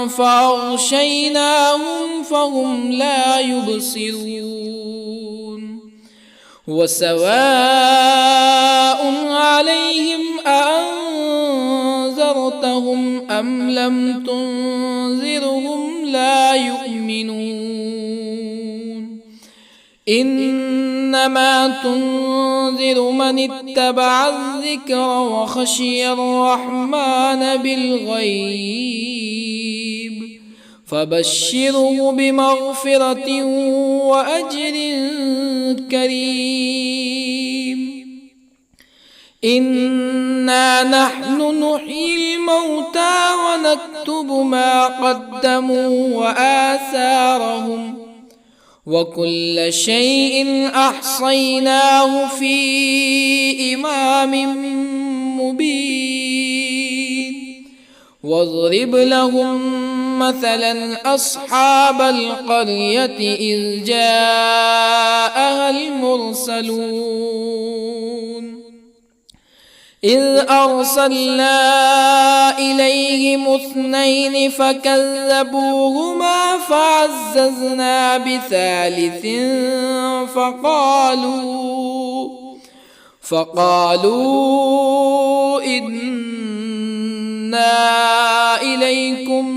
فأغشيناهم فهم لا يبصرون وسواء عليهم أأنذرتهم أم لم تنذرهم لا يؤمنون إنما تنذر من اتبع الذكر وخشي الرحمن بالغيب فبشره بمغفرة وأجر كريم إنا نحن نحيي الموتى ونكتب ما قدموا وآثارهم وكل شيء أحصيناه في إمام مبين واضرب لهم مثلا أصحاب القرية إذ جاءها المرسلون إذ أرسلنا إليهم اثنين فكذبوهما فعززنا بثالث فقالوا إنا إليكم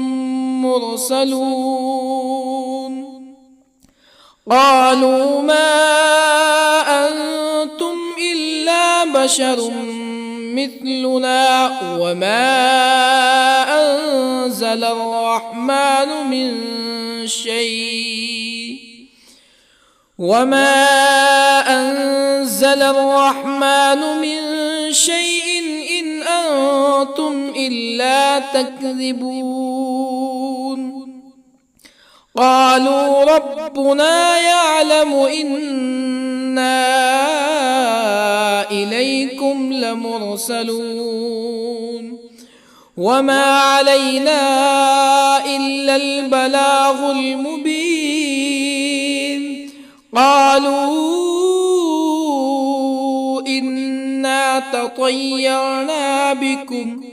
مرسلون قالوا ما أنتم إلا بشر مثلنا وما أنزل الرحمن من شيء إن أنتم إلا تكذبون قالوا ربنا يعلم إنا إليكم لمرسلون وما علينا إلا البلاغ المبين قالوا إنا تطيرنا بكم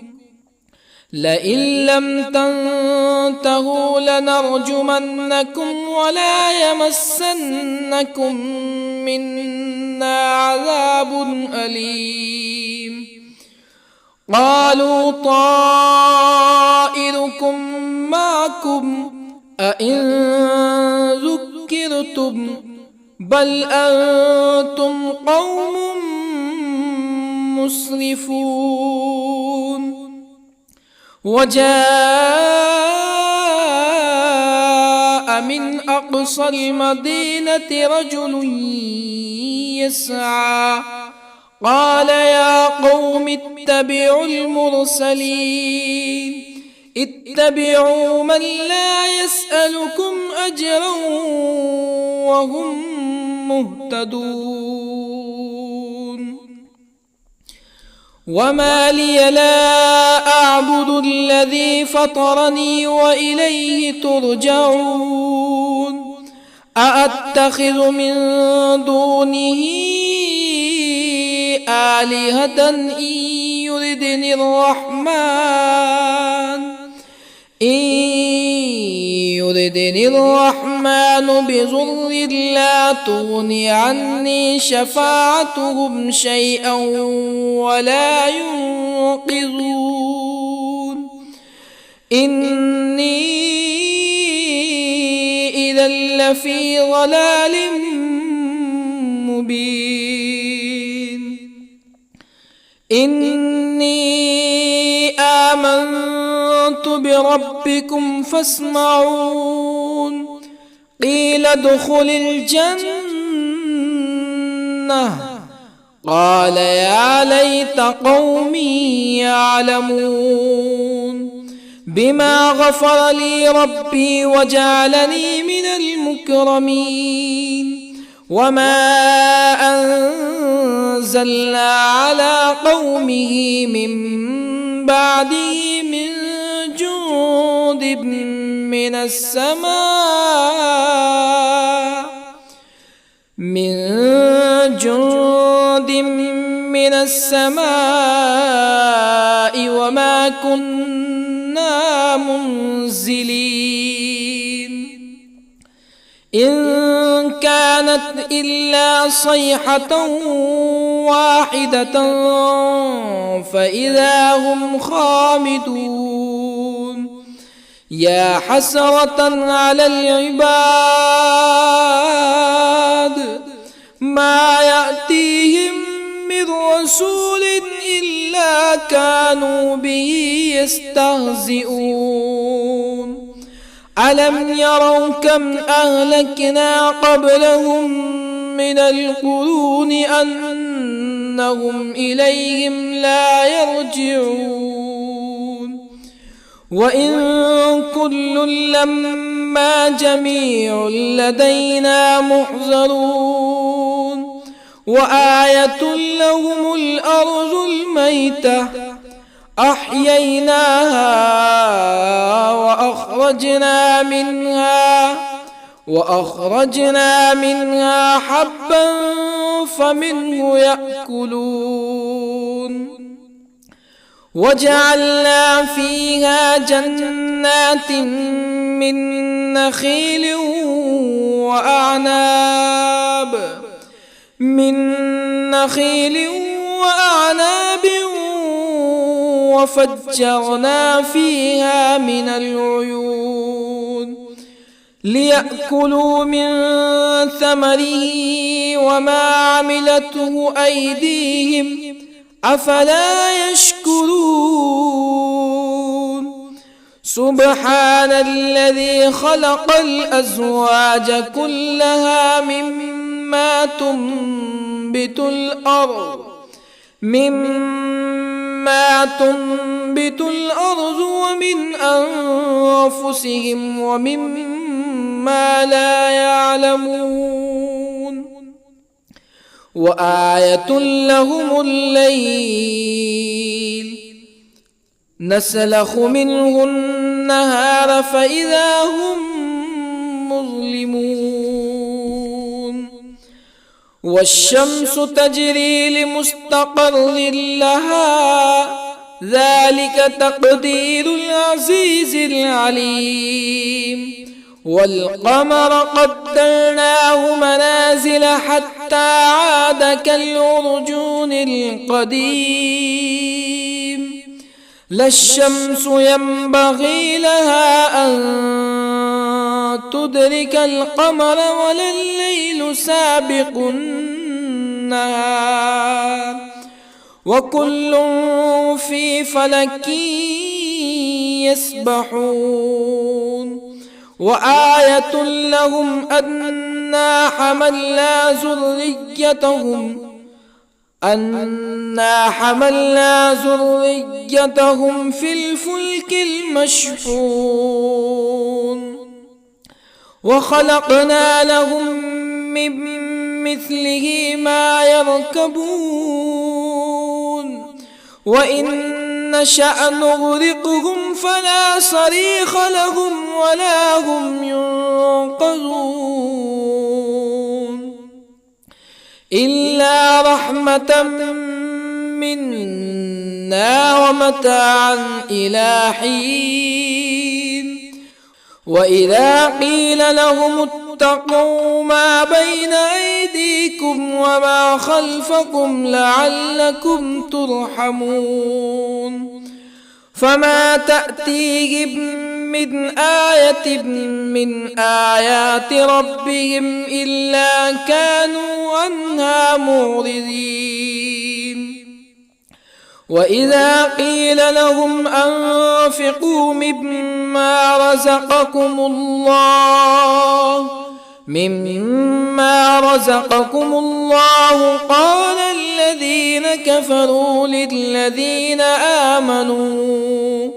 لئن لم تنتهوا لنرجمنكم ولا يمسنكم منا عذاب أليم قالوا طائركم معكم أئن ذكرتم بل أنتم قوم مسرفون وجاء من أقصى المدينة رجل يسعى قال يا قوم اتبعوا المرسلين اتبعوا من لا يسألكم أجرا وهم مهتدون وما لي لا أعبد الذي فطرني وإليه ترجعون أأتخذ من دونه آلهة إن يردني الرحمن بضر لا تغني عني شفاعتهم شيئا ولا ينقذون إني إذا لفي ضلال مبين إني آمنت بربكم فاسمعون قيل ادخل الجنة قال يا ليت قومي يعلمون بما غفر لي ربي وجعلني من المكرمين وما أنزلنا على قومه من بعده من جند من السماء وما كنا منزلين إن كانت إلا صيحة واحدة فإذا هم خامدون يا حسرة على العباد ما يأتيهم من رسول إلا كانوا به يستهزئون ألم يروا كم أهلكنا قبلهم من القرون أنهم إليهم لا يرجعون وإن كل لما جميع لدينا محضرون وآية لهم الأرض الميتة أحييناها وأخرجنا منها حبا فمنه يأكلون وجعلنا فيها جنات من نخيل وأعناب وفجرنا فيها من العيون ليأكلوا من ثمره وما عملته أيديهم أفلا يشكرون سبحان الذي خلق الأزواج كلها مما تنبت الأرض ومن أنفسهم ومما لا يعلمون وآية لهم الليل نسلخ منه النهار فإذا هم مظلمون والشمس تجري لمستقر لها ذلك تقدير العزيز العليم والقمر قدرناه منازل حتى عاد كالعرجون القديم لا الشمس ينبغي لها أن تدرك القمر ولا الليل سابق النهار وكل في فلك يسبحون وآية لهم أنا حملنا ذريتهم في الفلك المشحون وخلقنا لهم من مثله ما يركبون وإن نشأ نغرقهم فلا صريخ لهم ولا هم ينقذون إلا رحمة منا ومتاعا إلى حين وإذا قيل لهم اتقوا ما بين أيديكم وما خلفكم لعلكم ترحمون فما تأتيهم من آية من آيات ربهم إلا كانوا عنها معرضين وإذا قيل لهم أنفقوا مما رزقكم الله قال الذين كفروا للذين آمنوا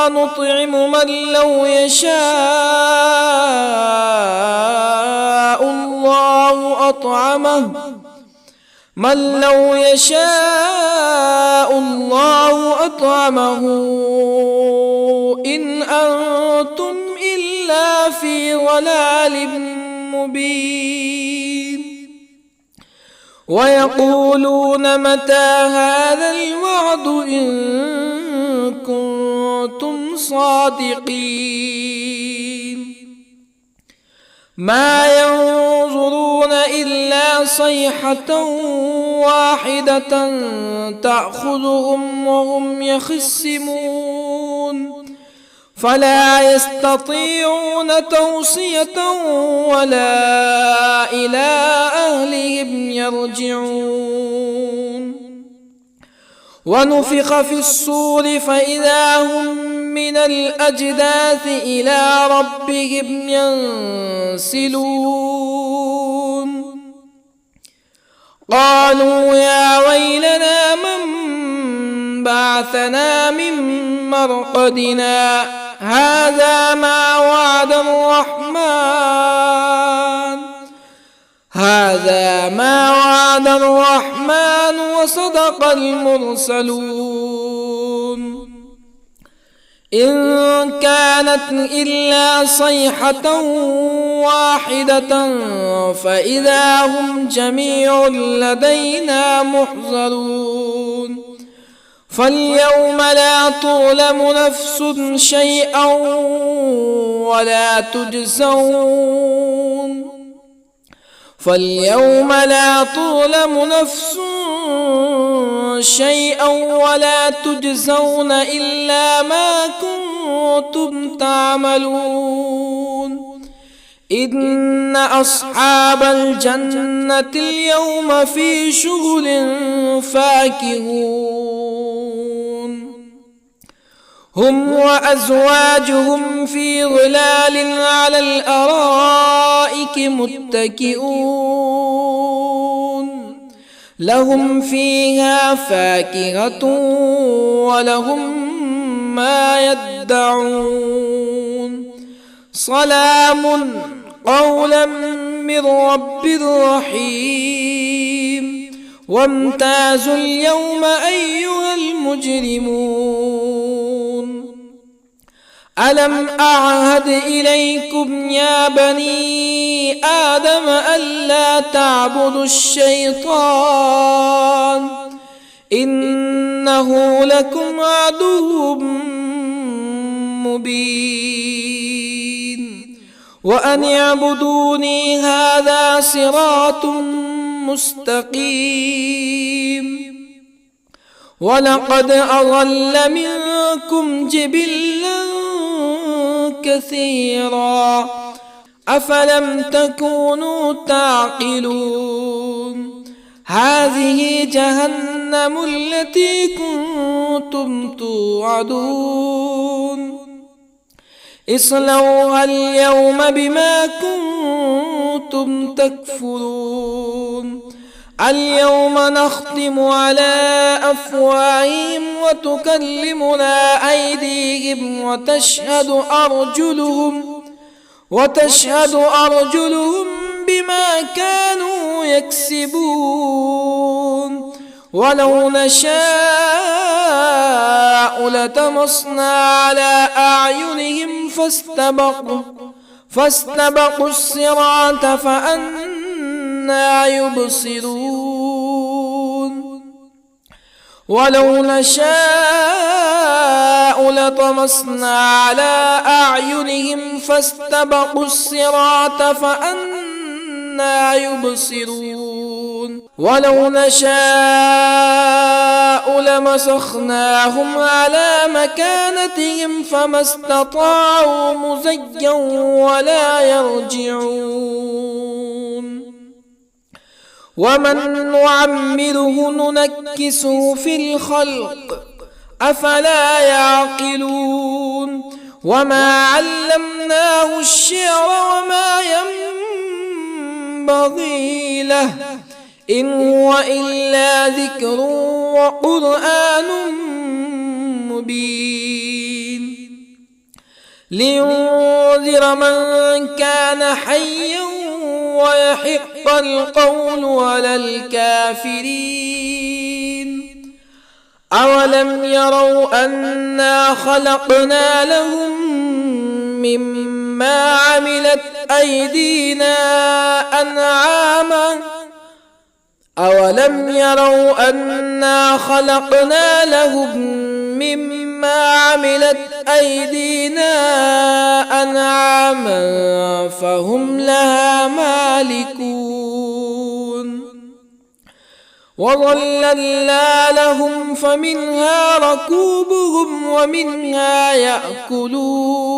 أنطعم من لو يشاء الله أطعمه إن أنتم إلا في ضلال مبين ويقولون متى هذا الوعد إن كنتم صادقين ما ينظرون إلا صيحة واحدة تأخذهم وهم يخصمون فلا يستطيعون توصية ولا إلى أهلهم يرجعون ونفخ في الصور فإذا هم من الأجداث إلى ربهم ينسلون قالوا يا ويلنا من بعثنا من مرقدنا هذا ما وعد الرحمن وصدق المرسلون إن كانت إلا صيحة واحدة فإذا هم جميع لدينا محضرون فاليوم لا تظلم نفس شيئا ولا تجزون إلا ما كنتم تعملون إن أصحاب الجنة اليوم في شغل فاكهون هم وأزواجهم في ظلال على الأرائك متكئون لهم فيها فاكهة ولهم ما يدعون سلام قولا من رب رحيم وامتازوا اليوم أيها المجرمون ألم أعهد إليكم يا بني آدم ألا تعبدوا الشيطان إنه لكم عدو مبين وأن اعبدوني هذا صراط مستقيم ولقد أضل منكم جبلا كثيرا أفلم تكونوا تعقلون هذه جهنم التي كنتم توعدون اصلوها اليوم بما كنتم تكفرون اليوم نختم على أفواههم وتكلمنا أيديهم وتشهد أرجلهم بما كانوا يكسبون ولو نشاء لطمسنا على أعينهم فاستبقوا الصراط فأنى يبصرون ولو نشاء لطمسنا على أعينهم فاستبقوا الصراط فأنى يبصرون ولو نشاء لمسخناهم على مكانتهم فما استطاعوا مزيا ولا يرجعون ومن نعمره ننكسه في الخلق أفلا يعقلون وما علمناه الشعر وما ينبغي له إن هو إلا ذكر وقرآن مبين لينذر من كان حيا ويحق القول على الكافرين أولم يروا أنا خلقنا لهم مما عملت أيدينا أنعاما أولم يروا أنا خلقنا لهم مما عملت أيدينا أنعاما فهم لها مالكون وظللنا لهم فمنها ركوبهم ومنها يأكلون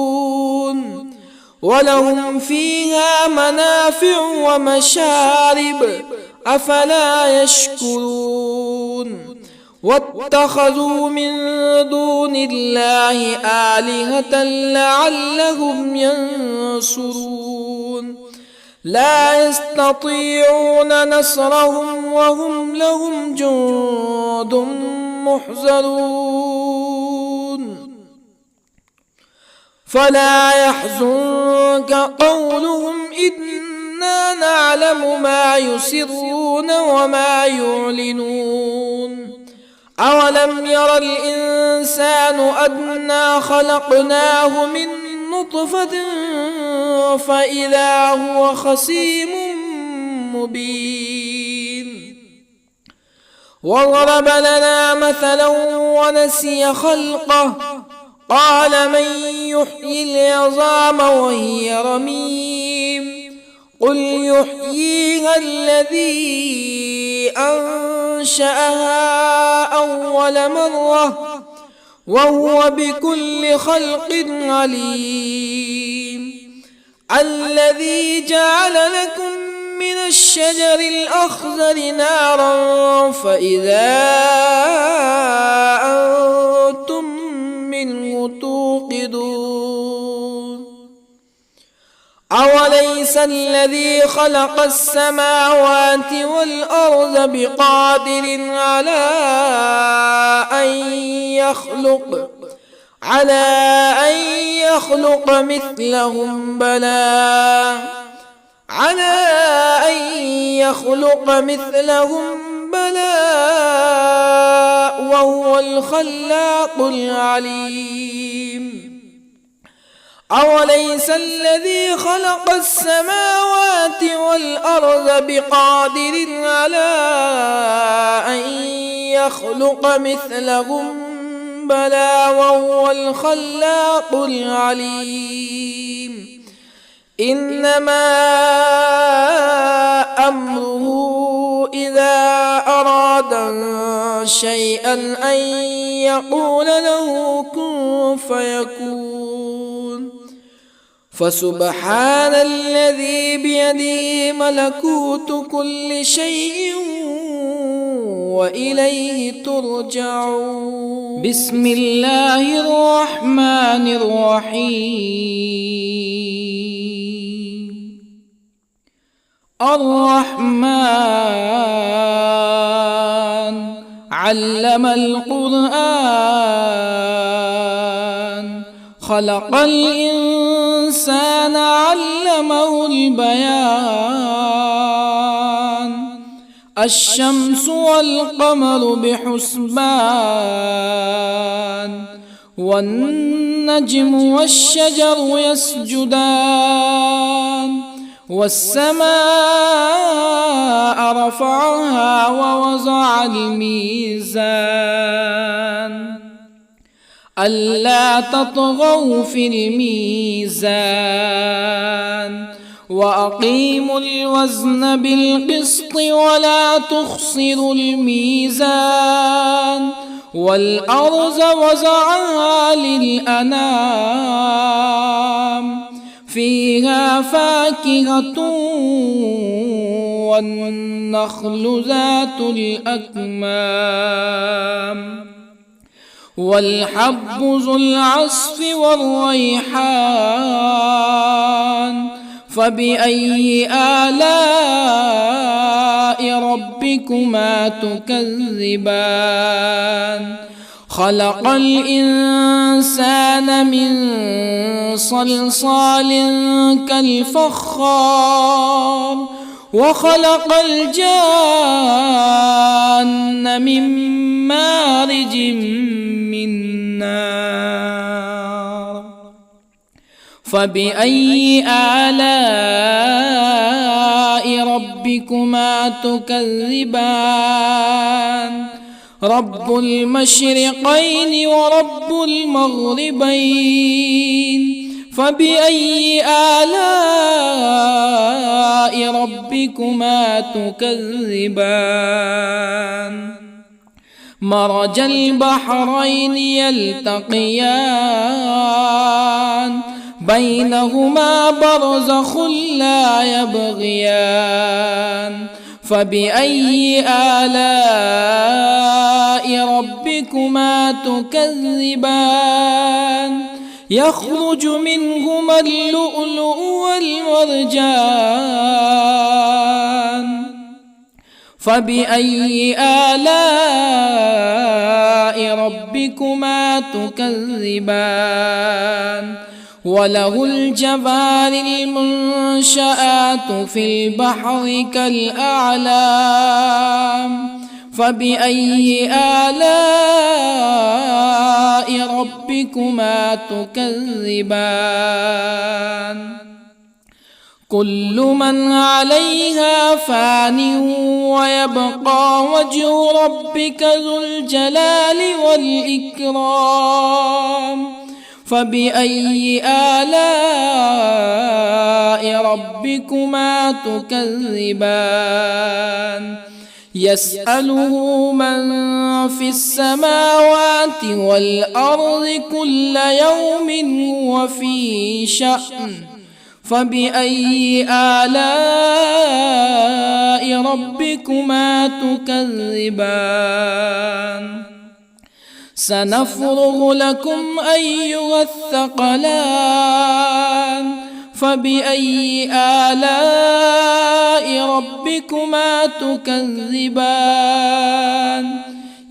ولهم فيها منافع ومشارب أفلا يشكرون واتخذوا من دون الله آلهة لعلهم ينصرون لا يستطيعون نصرهم وهم لهم جند محضرون فلا يحزنك قولهم إنا نعلم ما يسرون وما يعلنون أولم ير الإنسان أنا خلقناه من نطفة فإذا هو خصيم مبين وضرب لنا مثلا ونسي خلقه قال من يحيي العظام وهي رميم قل يحييها الذي أنشأها أول مرة وهو بكل خلق عليم الذي جعل لكم من الشجر الأخضر نارا فإذا أنتم منه توقدون أوليس الذي خلق السماوات والأرض بقادر على أن يخلق مثلهم بلى وهو الخلاق العليم أوليس الذي خلق السماوات والأرض بقادر على أن يخلق مثلهم بلى وهو الخلاق العليم إنما أمره إذا أراد شيئا أن يقول له كن فيكون فسبحان الذي بيده ملكوت كل شيء وإليه ترجعون. بسم الله الرحمن الرحيم. الرحمن علم القرآن خلق الإنسان علمه البيان الشمس والقمر بحسبان والنجم والشجر يسجدان والسماء رفعها ووضع الميزان ألا تطغوا في الميزان وأقيموا الوزن بالقسط ولا تخسروا الميزان والأرض وضعها للأنام فيها فاكهة والنخل ذات الأكمام والحب ذو العصف والريحان فبأي آلاء ربكما تكذبان خلق الإنسان من صلصال كالفخار وخلق الجان من مارج من نار فبأي آلاء ربكما تكذبان رب المشرقين ورب المغربين فبأي آلاء ربكما تكذبان مرج البحرين يلتقيان بينهما برزخ لا يبغيان فبأي آلاء ربكما تكذبان يخرج منهما اللؤلؤ والمرجان فبأي آلاء ربكما تكذبان وله الجوار المنشآت في البحر كالأعلام فبأي آلاء ربكما تكذبان كل من عليها فان ويبقى وجه ربك ذو الجلال والإكرام فبأي آلاء ربكما تكذبان يسأله من في السماوات والأرض كل يوم هو في شأن فبأي آلاء ربكما تكذبان سنفرغ لكم أيها الثقلان فبأي آلاء ربكما تكذبان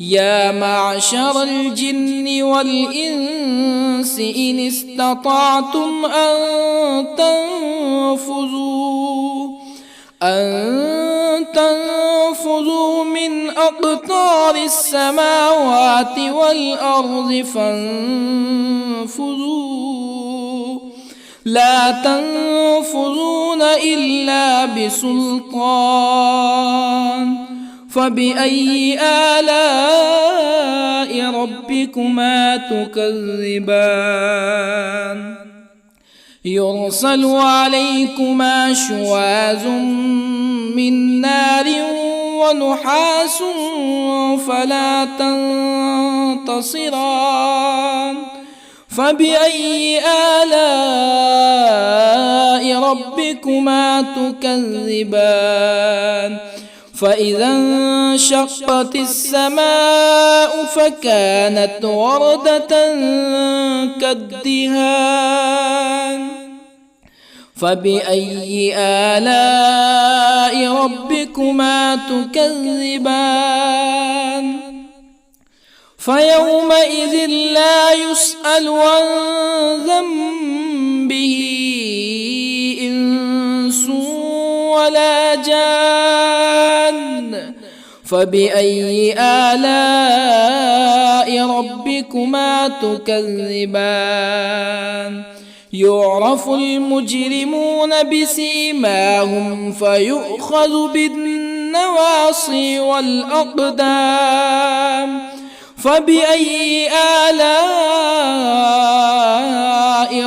يا معشر الجن والإنس إن استطعتم أن تنفذوا من أقطار السماوات والأرض فانفذوا لا تنفذون إلا بسلطان فبأي آلاء ربكما تكذبان يرسل عليكما شواظ من نار ونحاس فلا تنتصران فبأي آلاء ربكما تكذبان فإذا انشقت السماء فكانت وردة كالدهان فبأي آلاء ربكما تكذبان فيومئذ لا يسأل عن ذنبه إنس ولا جان فبأي آلاء ربكما تكذبان يعرف المجرمون بسيماهم فيؤخذ بالنواصي والأقدام فبأي آلاء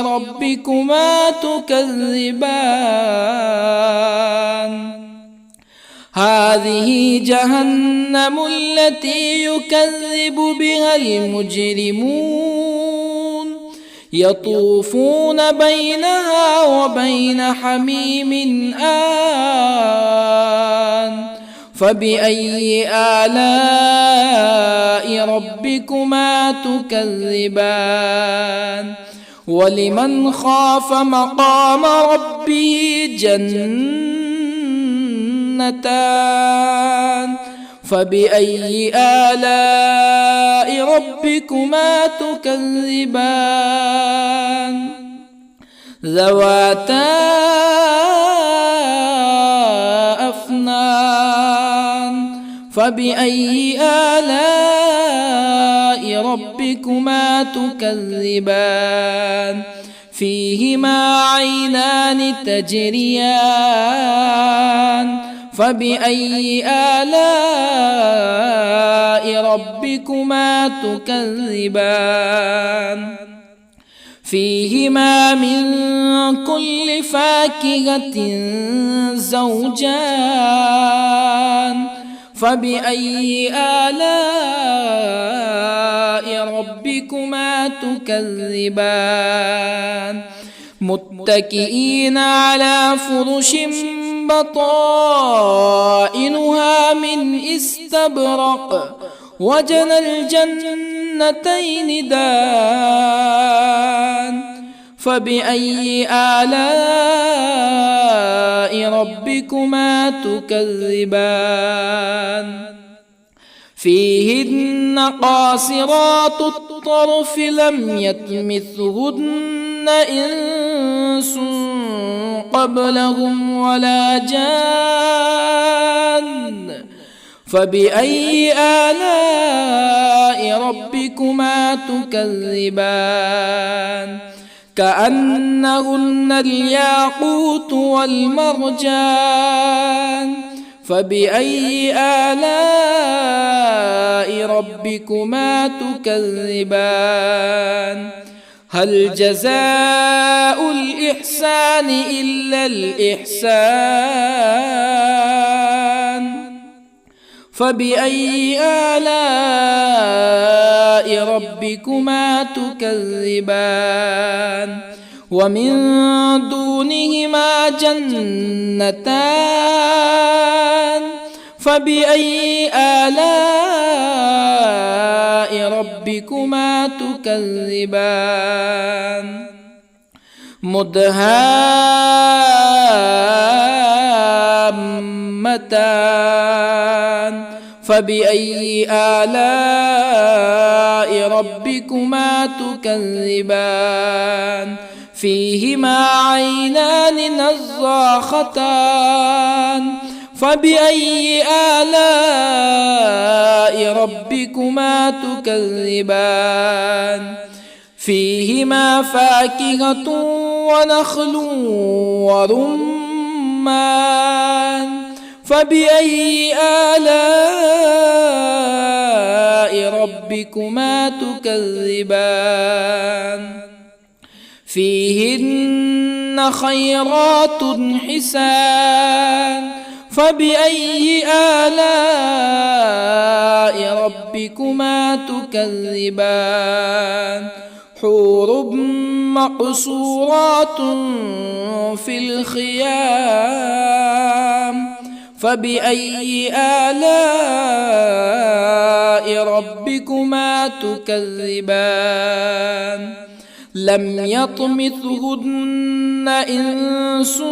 ربكما تكذبان هذه جهنم التي يكذب بها المجرمون يطوفون بينها وبين حميم آن فبأي آلاء ربكما تكذبان ولمن خاف مقام ربه جنتان فبأي آلاء ربكما تكذبان ذواتا أفنان فبأي آلاء ربكما تكذبان فيهما عينان تجريان فبأي آلاء ربكما تكذبان فيهما من كل فاكهة زوجان فبأي آلاء ربكما تكذبان متكئين على فرش بطائنها من استبرق وجنى الجنتين دان فبأي آلاء ربكما تكذبان فيهن قاصرات الطرف لم يطمثهن إنس قبلهم ولا جان فبأي آلاء ربكما تكذبان كأنهن الياقوت والمرجان فبأي آلاء ربكما تكذبان هل جزاء الإحسان إلا الإحسان فبأي آلاء ربكما تكذبان ومن دونهما جنتان فبأي آلاء ربكما تكذبان مدهامتان فبأي آلاء ربكما تكذبان فيهما عينان نضاختان فبأي آلاء ربكما تكذبان فيهما فاكهة ونخل ورمان فبأي آلاء ربكما تكذبان فيهن خيرات حسان فبأي آلاء ربكما تكذبان حور مقصورات في الخيام فبأي آلاء ربكما تكذبان لم يطمثهن إنس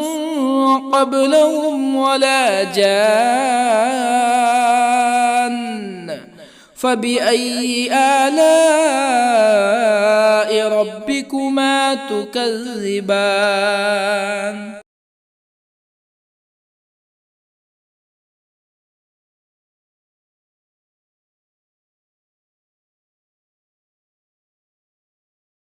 قبلهم ولا جان فبأي آلاء ربكما تكذبان